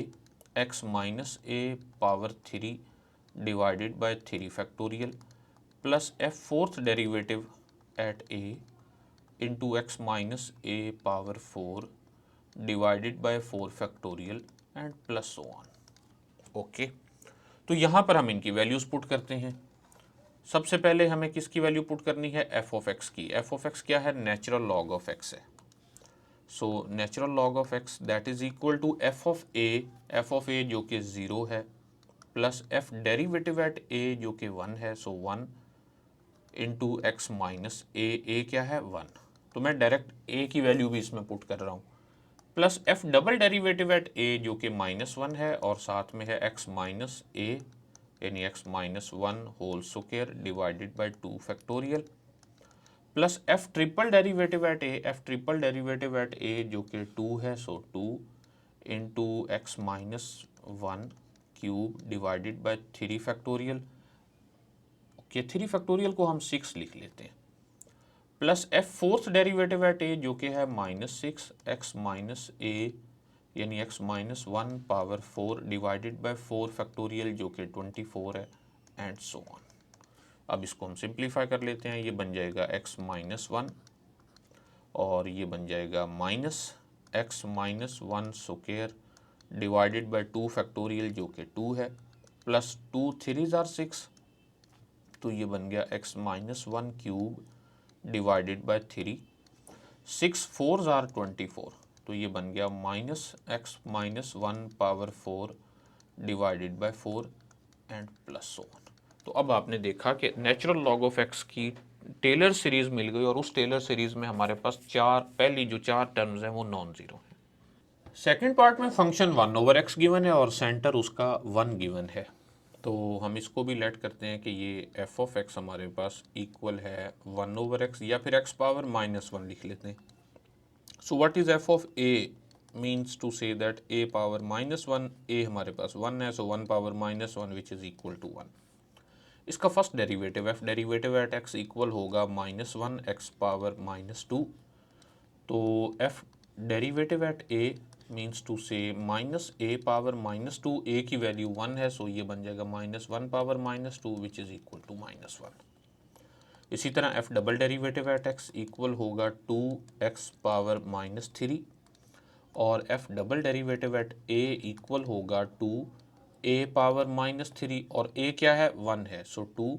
x minus a power 3 divided by 3 factorial plus f fourth derivative at a into x minus a power 4 divided by 4 factorial and plus so on. Okay, तो यहाँ पर हम इनकी values put करते हैं। सबसे पहले हमें किसकी वैल्यू पुट करनी है, एफ ऑफ एक्स की। एफ ऑफ एक्स क्या है, नेचुरल लॉग ऑफ एक्स है। So natural log of x that is equal to f of a जो कि 0 है, plus f derivative at a जो कि 1 है, so 1 into x minus a क्या है 1। तो मैं डायरेक्ट ए की वैल्यू भी इसमें पुट कर रहा हूँ, plus f double derivative at a जो कि -1 है, और साथ में है एक्स माइनस ए यानी x minus 1 whole square divided by 2 factorial plus f triple derivative at a, f triple derivative at a जो कि 2 है, so 2 into x minus 1 cube divided by 3 factorial. Okay, 3 factorial को हम 6 लिख लेते हैं, plus f fourth derivative at a जो कि है -6 एक्स माइनस ए यानी x minus 1 power 4 divided by 4 factorial जो कि 24 है, एंड सो ऑन। अब इसको हम सिंप्लीफाई कर लेते हैं। ये बन जाएगा एक्स माइनस 1 और ये बन जाएगा minus x minus 1 square divided by 2 factorial जो कि 2 है, प्लस 2 3 जार 6, तो ये बन गया x minus 1 cube divided by 3, 6 4 jar 24, तो ये बन गया minus x minus 1 power 4 divided by 4 and plus so on. तो अब आपने देखा कि नेचुरल लॉग ऑफ एक्स की टेलर सीरीज मिल गई और उस टेलर सीरीज में हमारे पास पहली जो चार टर्म्स हैं वो नॉन जीरो हैं। सेकेंड पार्ट में फंक्शन 1/x गिवन है और सेंटर उसका 1 गिवन है, तो हम इसको भी लेट करते हैं कि ये एफ ऑफ एक्स हमारे पास इक्वल है 1/x या फिर x पावर -1 लिख लेते हैं। So what is f of a means to say that a power -1, a हमारे पास 1 है, so 1 power -1 which is equal to 1। इसका first derivative f derivative at x equal होगा -1 x पावर -2, तो f derivative at a means to say -a power -2, a की value 1 है, so ये बन जाएगा -1 power -2 which is equal to -1। इसी तरह f double derivative at x equal होगा 2x पावर -3 और f double derivative at a equal होगा 2a पावर -3 और a क्या है 1 है, so 2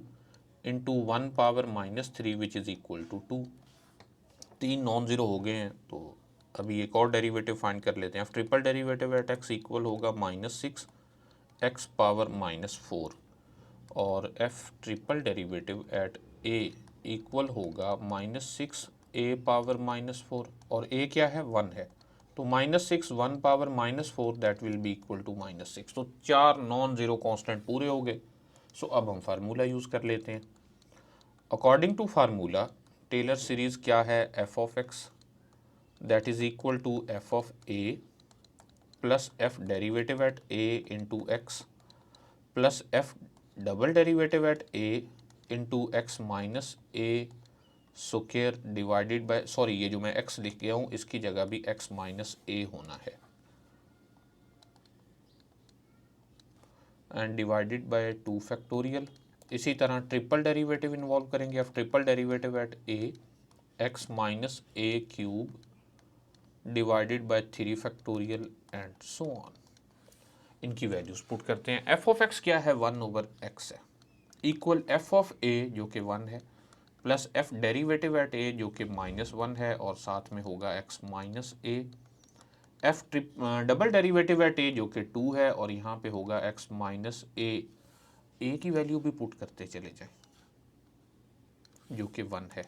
into 1 power -3 which is equal to 2। तीन नॉन ज़ीरो हो गए हैं, तो अभी एक और डेरिवेटिव फाइंड कर लेते हैं। f triple derivative at x equal होगा -6 x पावर -4 और f triple derivative at a equal होगा -6 a पावर -4 और a क्या है 1 है, तो -6 1 power -4 that will be equal to -6। तो चार नॉन ज़ीरो कांस्टेंट पूरे हो गए। सो अब हम फार्मूला यूज़ कर लेते हैं। According to formula Taylor series क्या है, f of x that is equal to f of a plus f derivative at a into x plus f double derivative at a into x minus a square divided by, sorry ये जो मैं x लिख गया हूँ इसकी जगह भी x minus ए होना है, एंड डिवाइडेड बाय 2 फैक्टोरियल। इसी तरह ट्रिपल डेरिवेटिव इन्वॉल्व करेंगे, अब triple derivative at A x minus a cube divided by 3 factorial and so on. इनकी वैल्यूज पुट करते हैं। एफ ऑफ एक्स क्या है 1/x है, इक्वल एफ ऑफ ए जो कि 1 है plus f derivative at a जो कि -1 है और साथ में होगा x minus a, f double derivative at a जो कि 2 है और यहाँ पे होगा x माइनस ए की वैल्यू भी पुट करते चले जाएं जो कि 1 है,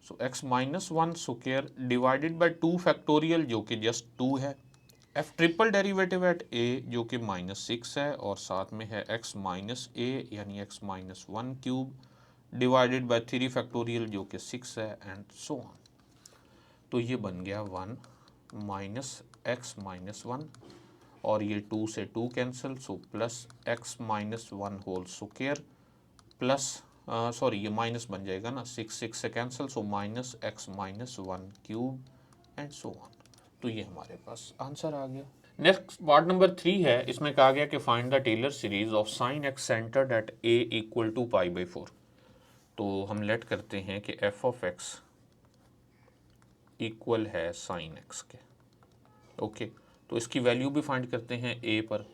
so x minus 1 square divided by 2 factorial जो कि जस्ट 2 है, f triple derivative at a जो कि -6 है और साथ में है x माइनस ए यानी x minus 1 cube divided by 3 factorial जो कि 6 है एंड सो ऑन। तो ये बन गया 1 माइनस एक्स माइनस 1 और ये 2 से 2 cancel, so plus x minus 1 whole square plus sorry ये माइनस बन जाएगा ना, 6 से cancel, so minus x minus 1 cube and so on. तो ये हमारे पास आंसर आ गया। नेक्स्ट पार्ट नंबर 3 है, इसमें कहा गया कि find the Taylor series of sine x centred at a equal to π/4। तो हम लेट करते हैं कि एफ ऑफ एक्स इक्वल है साइन एक्स के, ओके तो इसकी वैल्यू भी फाइंड करते हैं ए पर।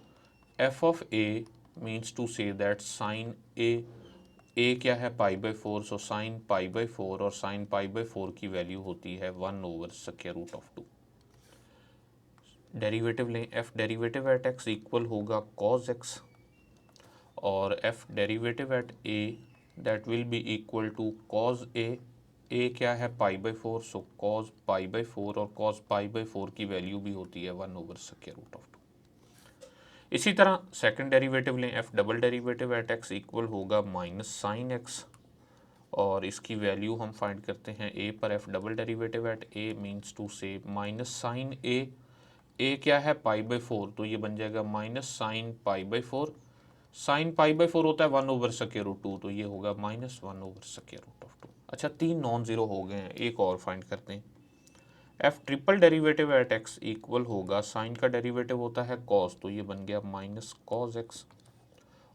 F of a means to say that sine a क्या है π/4, सो साइन π/4 और साइन π/4 की वैल्यू होती है 1/√2। डेरिवेटिव लें, f derivative at x equal होगा कॉज एक्स और f derivative at a that will be equal to cos a क्या है π/4, सो कॉज π/4 और कॉज π/4 की वैल्यू भी होती है 1/√2। इसी तरह सेकंड डेरिवेटिव लें, f double derivative at x equal होगा माइनस साइन एक्स और इसकी वैल्यू हम फाइंड करते हैं ए पर। F double derivative at a means to say minus sine a क्या है π/4, तो ये बन जाएगा माइनस साइन π/4, साइन π/4 होता है 1/√2, तो ये होगा -1/√2। अच्छा तीन नॉन ज़ीरो हो गए हैं, एक और फाइंड करते हैं। F triple derivative at x equal होगा, साइन का डेरिवेटिव होता है कॉस, तो ये बन गया माइनस कॉस एक्स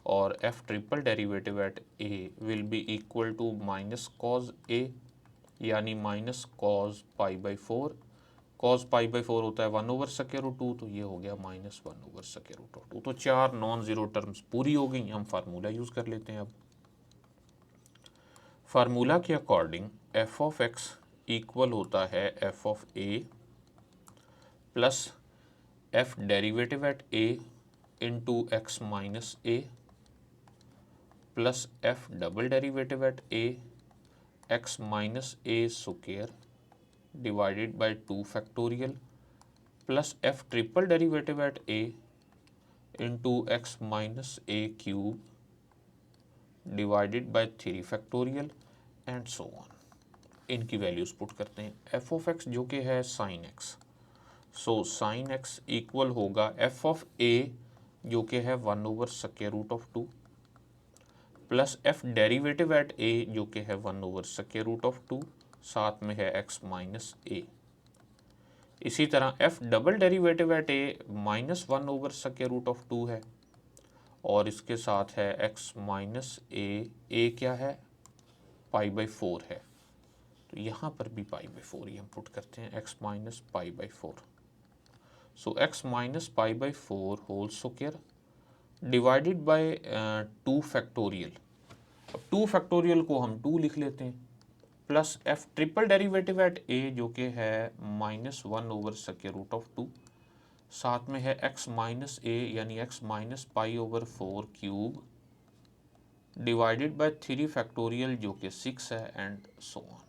और f triple derivative at a will be equal to minus cos a यानी माइनस कॉस π/4, कॉस π/4 होता है 1/√2, तो ये हो गया -1/√2। तो चार नॉन ज़ीरो टर्म्स पूरी हो गई। हम फार्मूला यूज़ कर लेते हैं। अब फार्मूला के according f of x equal होता है f of a plus f derivative at a into x minus a plus f double derivative at a x minus a square divided by 2 factorial plus f triple derivative at a into x minus a cube divided by 3 factorial and so on. इनकी values put करते हैं। F of x जो कि है sine x, so sine x equal होगा f of a जो कि है 1/√2 plus f derivative at a जो कि है 1/√2, साथ में है एक्स माइनस ए। इसी तरह एफ डबल डेरिवेटिव एट ए -1/√2 है और इसके साथ है एक्स माइनस ए क्या है, π/4 है, तो यहाँ पर भी π/4 ही हम पुट करते हैं, x minus π/4। So x minus π/4 whole square divided by 2 factorial. अब 2 फैक्टोरियल को हम 2 लिख लेते हैं plus f triple derivative at a जो कि है -1/√2, साथ में है x माइनस ए यानी x minus π/4 cube divided by 3 factorial जो कि 6 है एंड सो ऑन।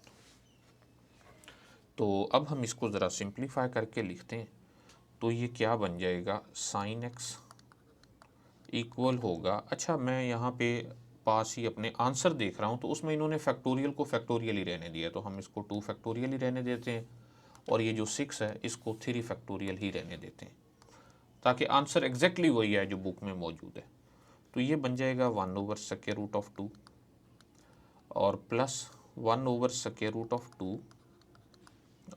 तो अब हम इसको ज़रा सिंप्लीफाई करके लिखते हैं, तो ये क्या बन जाएगा, साइन एक्स इक्वल होगा, अच्छा मैं यहाँ पे पास ही अपने आंसर देख रहा हूँ तो उसमें इन्होंने फैक्टोरियल को फैक्टोरियल ही रहने दिया, तो हम इसको 2 फैक्टोरियल ही रहने देते हैं और ये जो 6 है इसको 3 फैक्टोरियल ही रहने देते हैं ताकि आंसर एग्जैक्टली वही है जो बुक में मौजूद है। तो ये बन जाएगा 1/√2 और प्लस 1/√2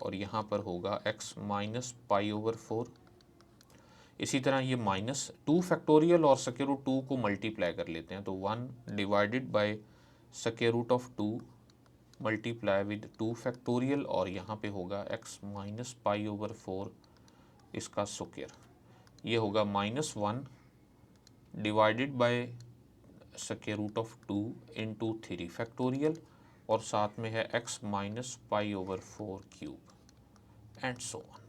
और यहाँ पर होगा x माइनस π/4। इसी तरह ये -2 फैक्टोरियल और √2 को मल्टीप्लाई कर लेते हैं, तो 1 divided by √2 multiply with 2 factorial और यहाँ पे होगा x माइनस π/4 इसका स्क्वायर, ये होगा -1 डिवाइडेड बाय √2 इंटू 3 फैक्टोरियल और साथ में है x minus π/4 cube and so on.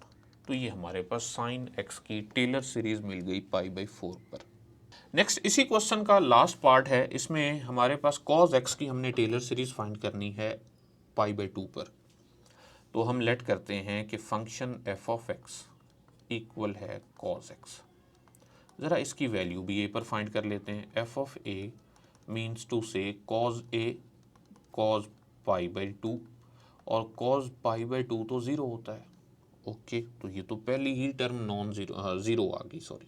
तो ये हमारे पास साइन x की टेलर सीरीज मिल गई π/4 पर। नेक्स्ट इसी क्वेश्चन का लास्ट पार्ट है, इसमें हमारे पास cos x की हमने टेलर सीरीज फाइंड करनी है π/2 पर। तो हम लेट करते हैं कि function f of x equal है cos x। ज़रा इसकी वैल्यू भी a पर फाइंड कर लेते हैं। f of a means to say cos a cos π/2 और cos π/2 तो 0 होता है। ओके तो ये तो पहली ही टर्म नॉन ज़ीरो आ गई, सॉरी।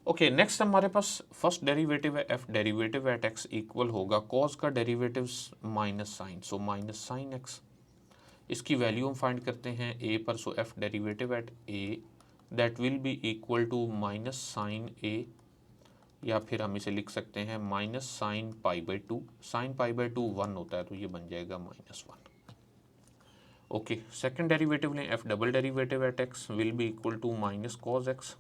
ओके नेक्स्ट हमारे पास फर्स्ट डेरिवेटिव है f derivative at x equal होगा cos का derivative minus sine, so minus sine x। इसकी वैल्यू हम फाइंड करते हैं a पर, so f derivative at a that will be equal to minus sine a, या फिर हम इसे लिख सकते हैं माइनस साइन π/2। साइन π/2 1 होता है तो ये बन जाएगा -1। ओके सेकंड डेरिवेटिव लें, f double derivative at x will be equal to minus cos x,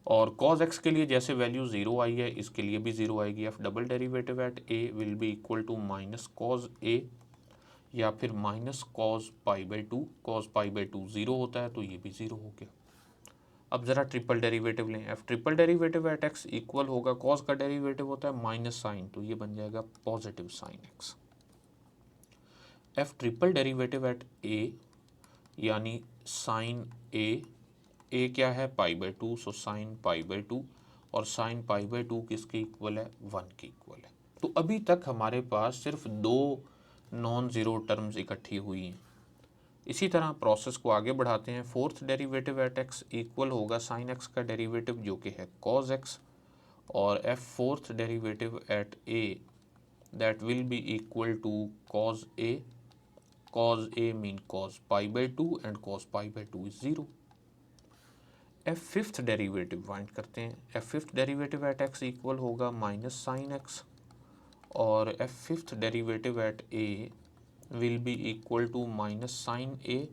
और cos x के लिए जैसे वैल्यू 0 आई है इसके लिए भी 0 आएगी। f double derivative at a will be equal to minus cos a या फिर माइनस cos π/2। cos π/2 0 होता है तो ये भी 0 हो गया। अब ज़रा ट्रिपल डेरिवेटिव लें, f triple derivative at x equal होगा cos का डेरिवेटिव होता है माइनस साइन, तो ये बन जाएगा positive sine x। f triple derivative at a यानी साइन a क्या है π/2, सो साइन π/2 और साइन π/2 किसके इक्वल है, 1 के इक्वल है। तो अभी तक हमारे पास सिर्फ 2 नॉन ज़ीरो टर्म्स इकट्ठी हुई हैं। इसी तरह प्रोसेस को आगे बढ़ाते हैं। Fourth derivative at x equal होगा साइन x का डेरिवेटिव जो कि है cos x, और f fourth derivative at a that will be equal to cos a। cos a mean cos π/2 and cos π/2 is 0। f fifth derivative find करते हैं। f fifth derivative at x equal होगा minus sine x, और f fifth derivative at a will be equal to minus sine a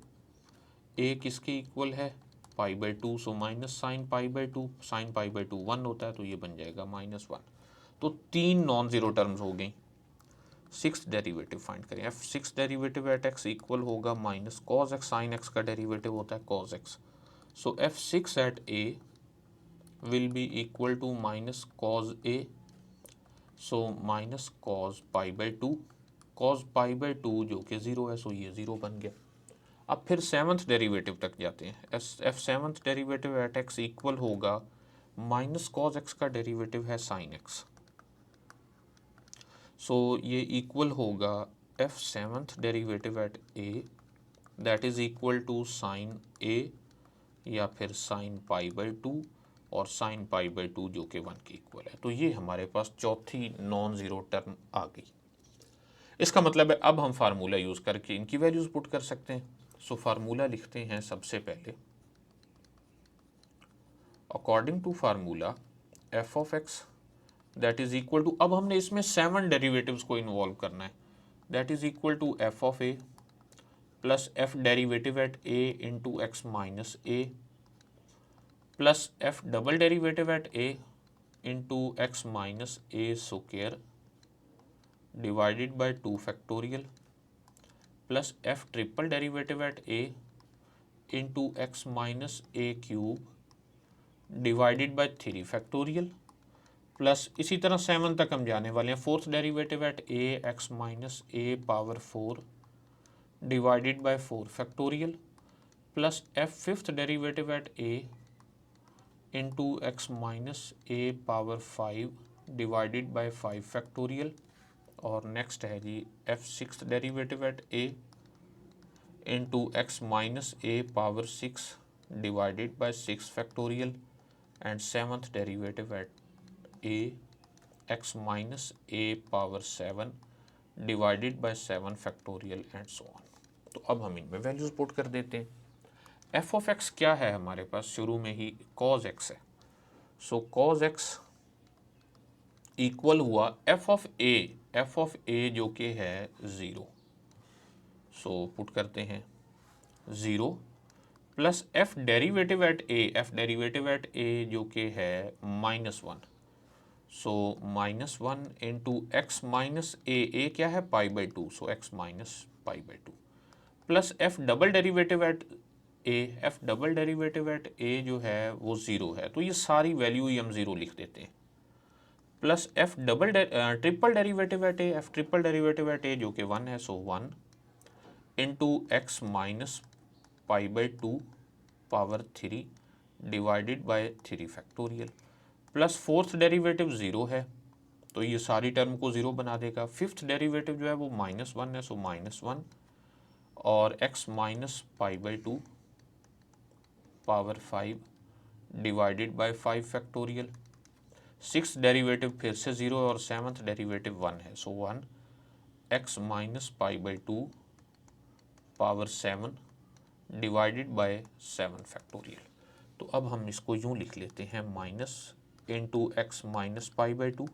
किसके equal है, π/2, सो minus sign π/2। Sign π/2 1 होता है तो ये बन जाएगा -1। तो 3 नॉन ज़ीरो टर्म्स हो गई। सिक्स डेरिवेटिव फाइंड करें। f six derivative at x equal होगा minus cos x। Sine x का डेरिवेटिव होता है cos x, So f6 at a will be equal to minus cos a, so minus cos pi by to, cos pi by two जो कि 0 है, so ये 0 बन गया। अब फिर सेवन्थ डेरिवेटिव तक जाते हैं। F seventh derivative at x equal होगा माइनस कॉस एक्स का डेरिवेटिव है साइन एक्स, सो ये इक्वल होगा f seventh derivative at a that is equal to sine a या फिर साइन पाई बाई टू और साइन पाई बाई टू जो कि 1 के इक्वल है। तो ये हमारे पास चौथी नॉन ज़ीरो टर्म आ गई। इसका मतलब है अब हम फार्मूला यूज़ करके इनकी वैल्यूज़ पुट कर सकते हैं। सो फार्मूला लिखते हैं सबसे पहले, according to formula f of x that is equal to, अब हमने इसमें 7 डेरिवेटिव्स को इन्वॉल्व करना है, that is equal to f of a plus f derivative at a into x minus a plus f double derivative at a into x minus a square divided by 2 factorial plus f triple derivative at a into x minus a cube divided by 3 factorial plus इसी तरह 7 तक हम जाने वाले हैं। Fourth derivative at a x minus a power 4 divided by 4 factorial plus f fifth derivative at a into x minus a power 5 divided by 5 factorial, और next है जी f six derivative at a into x minus a power 6 divided by 6 factorial and seventh derivative at a x minus a power 7 divided by 7 factorial and so on. तो अब हम इनमें values put कर देते हैं। F of x क्या है हमारे पास, शुरू में ही कॉज एक्स है, सो कॉज एक्स इक्वल हुआ एफ ऑफ ए जो कि है 0, सो पुट करते हैं 0 plus f derivative at a जो कि है -1, so -1 into x minus a क्या है pi by two, so x minus pi by two plus f double derivative at a जो है वो 0 है, तो ये सारी वैल्यू ही हम 0 लिख देते हैं, plus f triple derivative at a जो कि 1 है, so 1 into x minus pi by two power 3 divided by 3 factorial plus fourth derivative 0 है, तो ये सारी टर्म को 0 बना देगा। फिफ्थ डेरिवेटिव जो है वो -1 है, सो -1 और x minus pi by two power 5 divided by 5 factorial, six derivative फिर से 0 और सेवन्थ डेरिवेटिव 1 है, so 1 x minus pi by two power 7 divided by 7 factorial. तो अब हम इसको यूँ लिख लेते हैं minus into x minus pi by two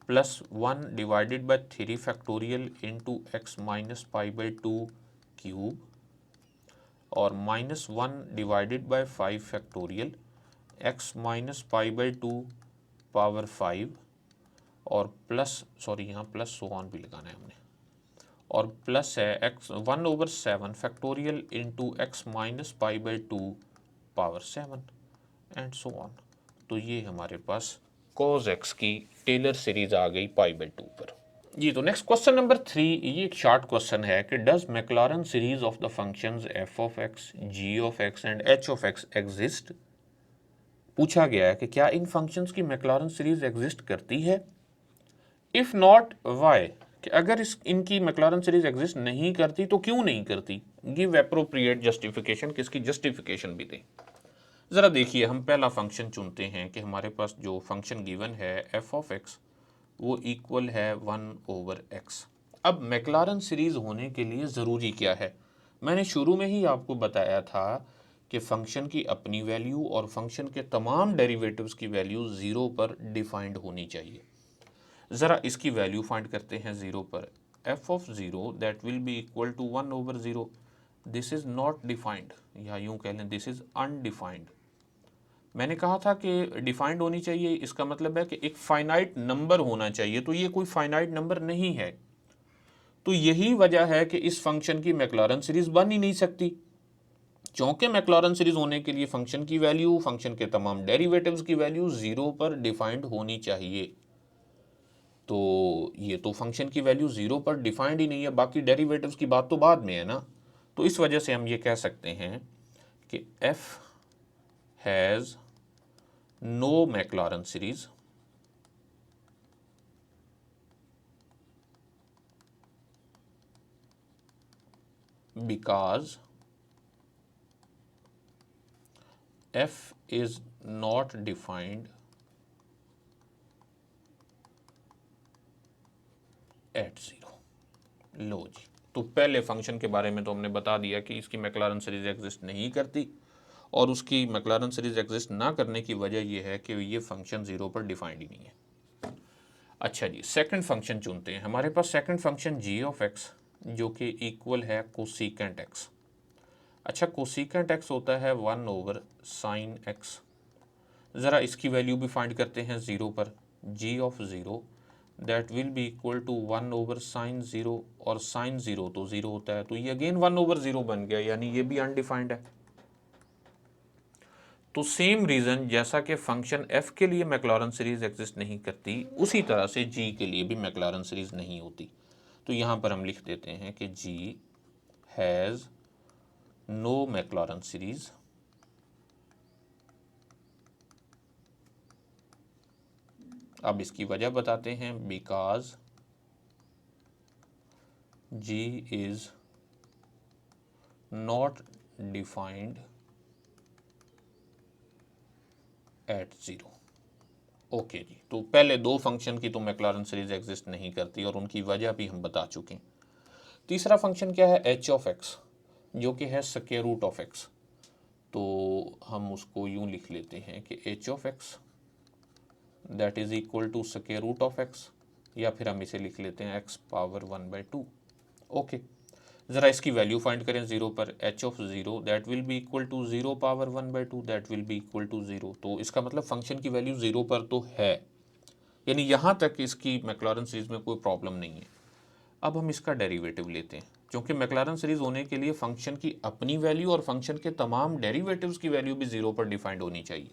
plus 1 divided by 3 factorial into x minus pi by two cube और -1 divided by 5 factorial x minus pi by two power 5 और प्लस यहाँ प्लस सो ऑन भी लगाना है हमने, और plus है x 1/7 factorial into x minus pi by two power 7 and so on. तो ये हमारे पास cos x की टेलर सीरीज आ गई पाई बाई टू पर। जी तो नेक्स्ट क्वेश्चन नंबर 3, ये एक शॉर्ट क्वेश्चन है कि does Maclaurin series of the functions f of x, g of x and h of x exist. पूछा गया है कि क्या इन फंक्शंस की मैक्लॉरन सीरीज एग्जिस्ट करती है, इफ नॉट वाई, कि अगर इनकी मैक्लॉरन सीरीज एग्जिस्ट नहीं करती तो क्यों नहीं करती, गिव एप्रोप्रिएट जस्टिफिकेशन, किसकी जस्टिफिकेशन भी दें। ज़रा देखिए, हम पहला फंक्शन चुनते हैं कि हमारे पास जो फंक्शन गिवन है f ऑफ x वो इक्वल है 1/x। अब मैक्लॉरन सीरीज़ होने के लिए ज़रूरी क्या है, मैंने शुरू में ही आपको बताया था कि फ़ंक्शन की अपनी वैल्यू और फंक्शन के तमाम डेरिवेटिव्स की वैल्यू 0 पर डिफाइंड होनी चाहिए। ज़रा इसकी वैल्यू फाइंड करते हैं 0 पर। f of 0 that will be equal to 1/0, this is not defined, या यूँ कह लें दिस इज़ अनडिफाइंड। मैंने कहा था कि डिफाइंड होनी चाहिए, इसका मतलब है कि एक फाइनाइट नंबर होना चाहिए, तो ये कोई फाइनाइट नंबर नहीं है, तो यही वजह है कि इस फंक्शन की मैक्लॉरन सीरीज बन ही नहीं सकती। चूंकि मैक्लॉरन सीरीज होने के लिए फंक्शन की वैल्यू, फंक्शन के तमाम डेरिवेटिव्स की वैल्यू 0 पर डिफाइंड होनी चाहिए। तो ये तो फंक्शन की वैल्यू 0 पर डिफाइंड ही नहीं है, बाकी डेरिवेटिव्स की बात तो बाद में है ना। तो इस वजह से हम ये कह सकते हैं कि f has no Maclaurin series because f is not defined at 0। लो जी, तो पहले फंक्शन के बारे में तो हमने बता दिया कि इसकी मैक्लॉरन सीरीज एग्जिस्ट नहीं करती, और उसकी मैक्लॉरन सीरीज एग्जिस्ट ना करने की वजह यह है कि ये फंक्शन 0 पर डिफाइंड ही नहीं है। अच्छा जी, सेकंड फंक्शन चुनते हैं। हमारे पास second function g of x जो कि इक्वल है कोसिकेंट x। अच्छा, कोसिकेंट x होता है 1 ओवर साइन x। ज़रा इसकी वैल्यू भी फाइंड करते हैं 0 पर। g of 0 that will be equal to 1 over sine 0, और साइन 0 तो 0 होता है, तो ये अगेन 1 ओवर 0 बन गया, यानी ये भी अनडिफाइंड है। तो सेम रीज़न जैसा कि फंक्शन f के लिए मैक्लॉरन सीरीज एग्जिस्ट नहीं करती, उसी तरह से g के लिए भी मैक्लॉरन सीरीज नहीं होती। तो यहाँ पर हम लिख देते हैं कि g has no Maclaurin series अब इसकी वजह बताते हैं, because g is not defined at 0। Okay जी, तो पहले दो फंक्शन की तो मैक्लॉरन सीरीज एग्जिस्ट नहीं करती, और उनकी वजह भी हम बता चुके हैं। तीसरा फंक्शन क्या है, h ऑफ x, जो कि है स्क्वायर रूट ऑफ x। तो हम उसको यूं लिख लेते हैं कि h of x that is equal to square root of x, या फिर हम इसे लिख लेते हैं x पावर 1/2। ओके, ज़रा इसकी वैल्यू फाइंड करें 0 पर। h of 0 that will be equal to 0 power 1/2, that will be equal to 0। तो इसका मतलब फंक्शन की वैल्यू 0 पर तो है, यानी यहाँ तक इसकी मैक्लॉरन सीरीज में कोई प्रॉब्लम नहीं है। अब हम इसका डेरिवेटिव लेते हैं, क्योंकि मैक्लॉरन सीरीज होने के लिए फंक्शन की अपनी वैल्यू और फंक्शन के तमाम डेरिवेटिव्स की वैल्यू भी 0 पर डिफाइंड होनी चाहिए।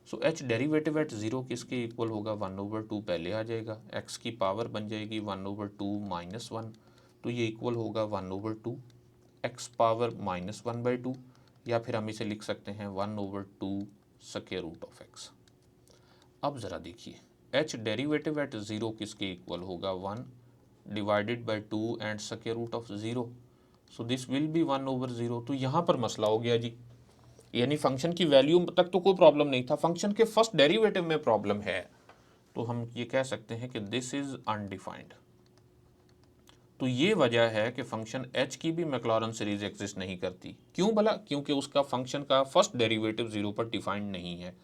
सो h डेरिवेटिव एट 0 किसके इक्वल होगा, 1/2 पहले आ जाएगा, x की पावर बन जाएगी 1/2 माइनस 1, तो ये इक्वल होगा 1/2 x पावर -1/2, या फिर हम इसे लिख सकते हैं 1/2 स्क्वायर रूट ऑफ x। अब ज़रा देखिए, h डेरिवेटिव एट 0 किसके इक्वल होगा, 1 divided by 2 and square root of 0, so this will be 1/0। तो यहाँ पर मसला हो गया जी, यानी फंक्शन की वैल्यू तक तो कोई प्रॉब्लम नहीं था, फंक्शन के फर्स्ट डेरिवेटिव में प्रॉब्लम है। तो हम ये कह सकते हैं कि दिस इज अनडिफाइंड। तो ये वजह है कि फंक्शन h की भी मैक्लॉरन सीरीज एग्जिस्ट नहीं करती। क्यों भला, क्योंकि उसका फंक्शन का फर्स्ट डेरिवेटिव 0 पर डिफाइंड नहीं है।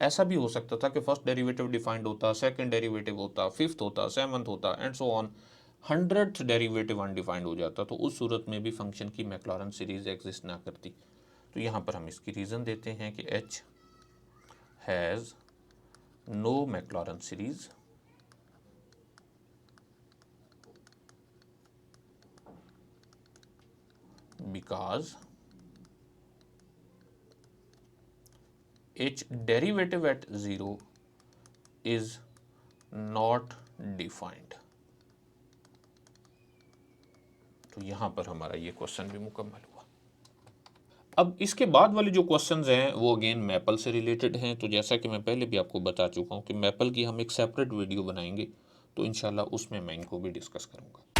ऐसा भी हो सकता था कि फर्स्ट डेरिवेटिव डिफाइंड होता, सेकंड डेरिवेटिव होता, फिफ्थ होता, सेवंथ होता, and so on, 100th derivative undefined हो जाता, तो उस सूरत में भी फंक्शन की मैक्लॉरन सीरीज एग्जिस्ट ना करती। तो यहाँ पर हम इसकी रीज़न देते हैं कि h has no Maclaurin series because h derivative at 0 is not defined. तो यहाँ पर हमारा ये क्वेश्चन भी मुकम्मल हुआ। अब इसके बाद वाले जो क्वेश्चंस हैं वो अगेन मैपल से रिलेटेड हैं। तो जैसा कि मैं पहले भी आपको बता चुका हूँ कि मैपल की हम एक सेपरेट वीडियो बनाएंगे, तो इंशाल्लाह उसमें मैं इनको भी डिस्कस करूँगा।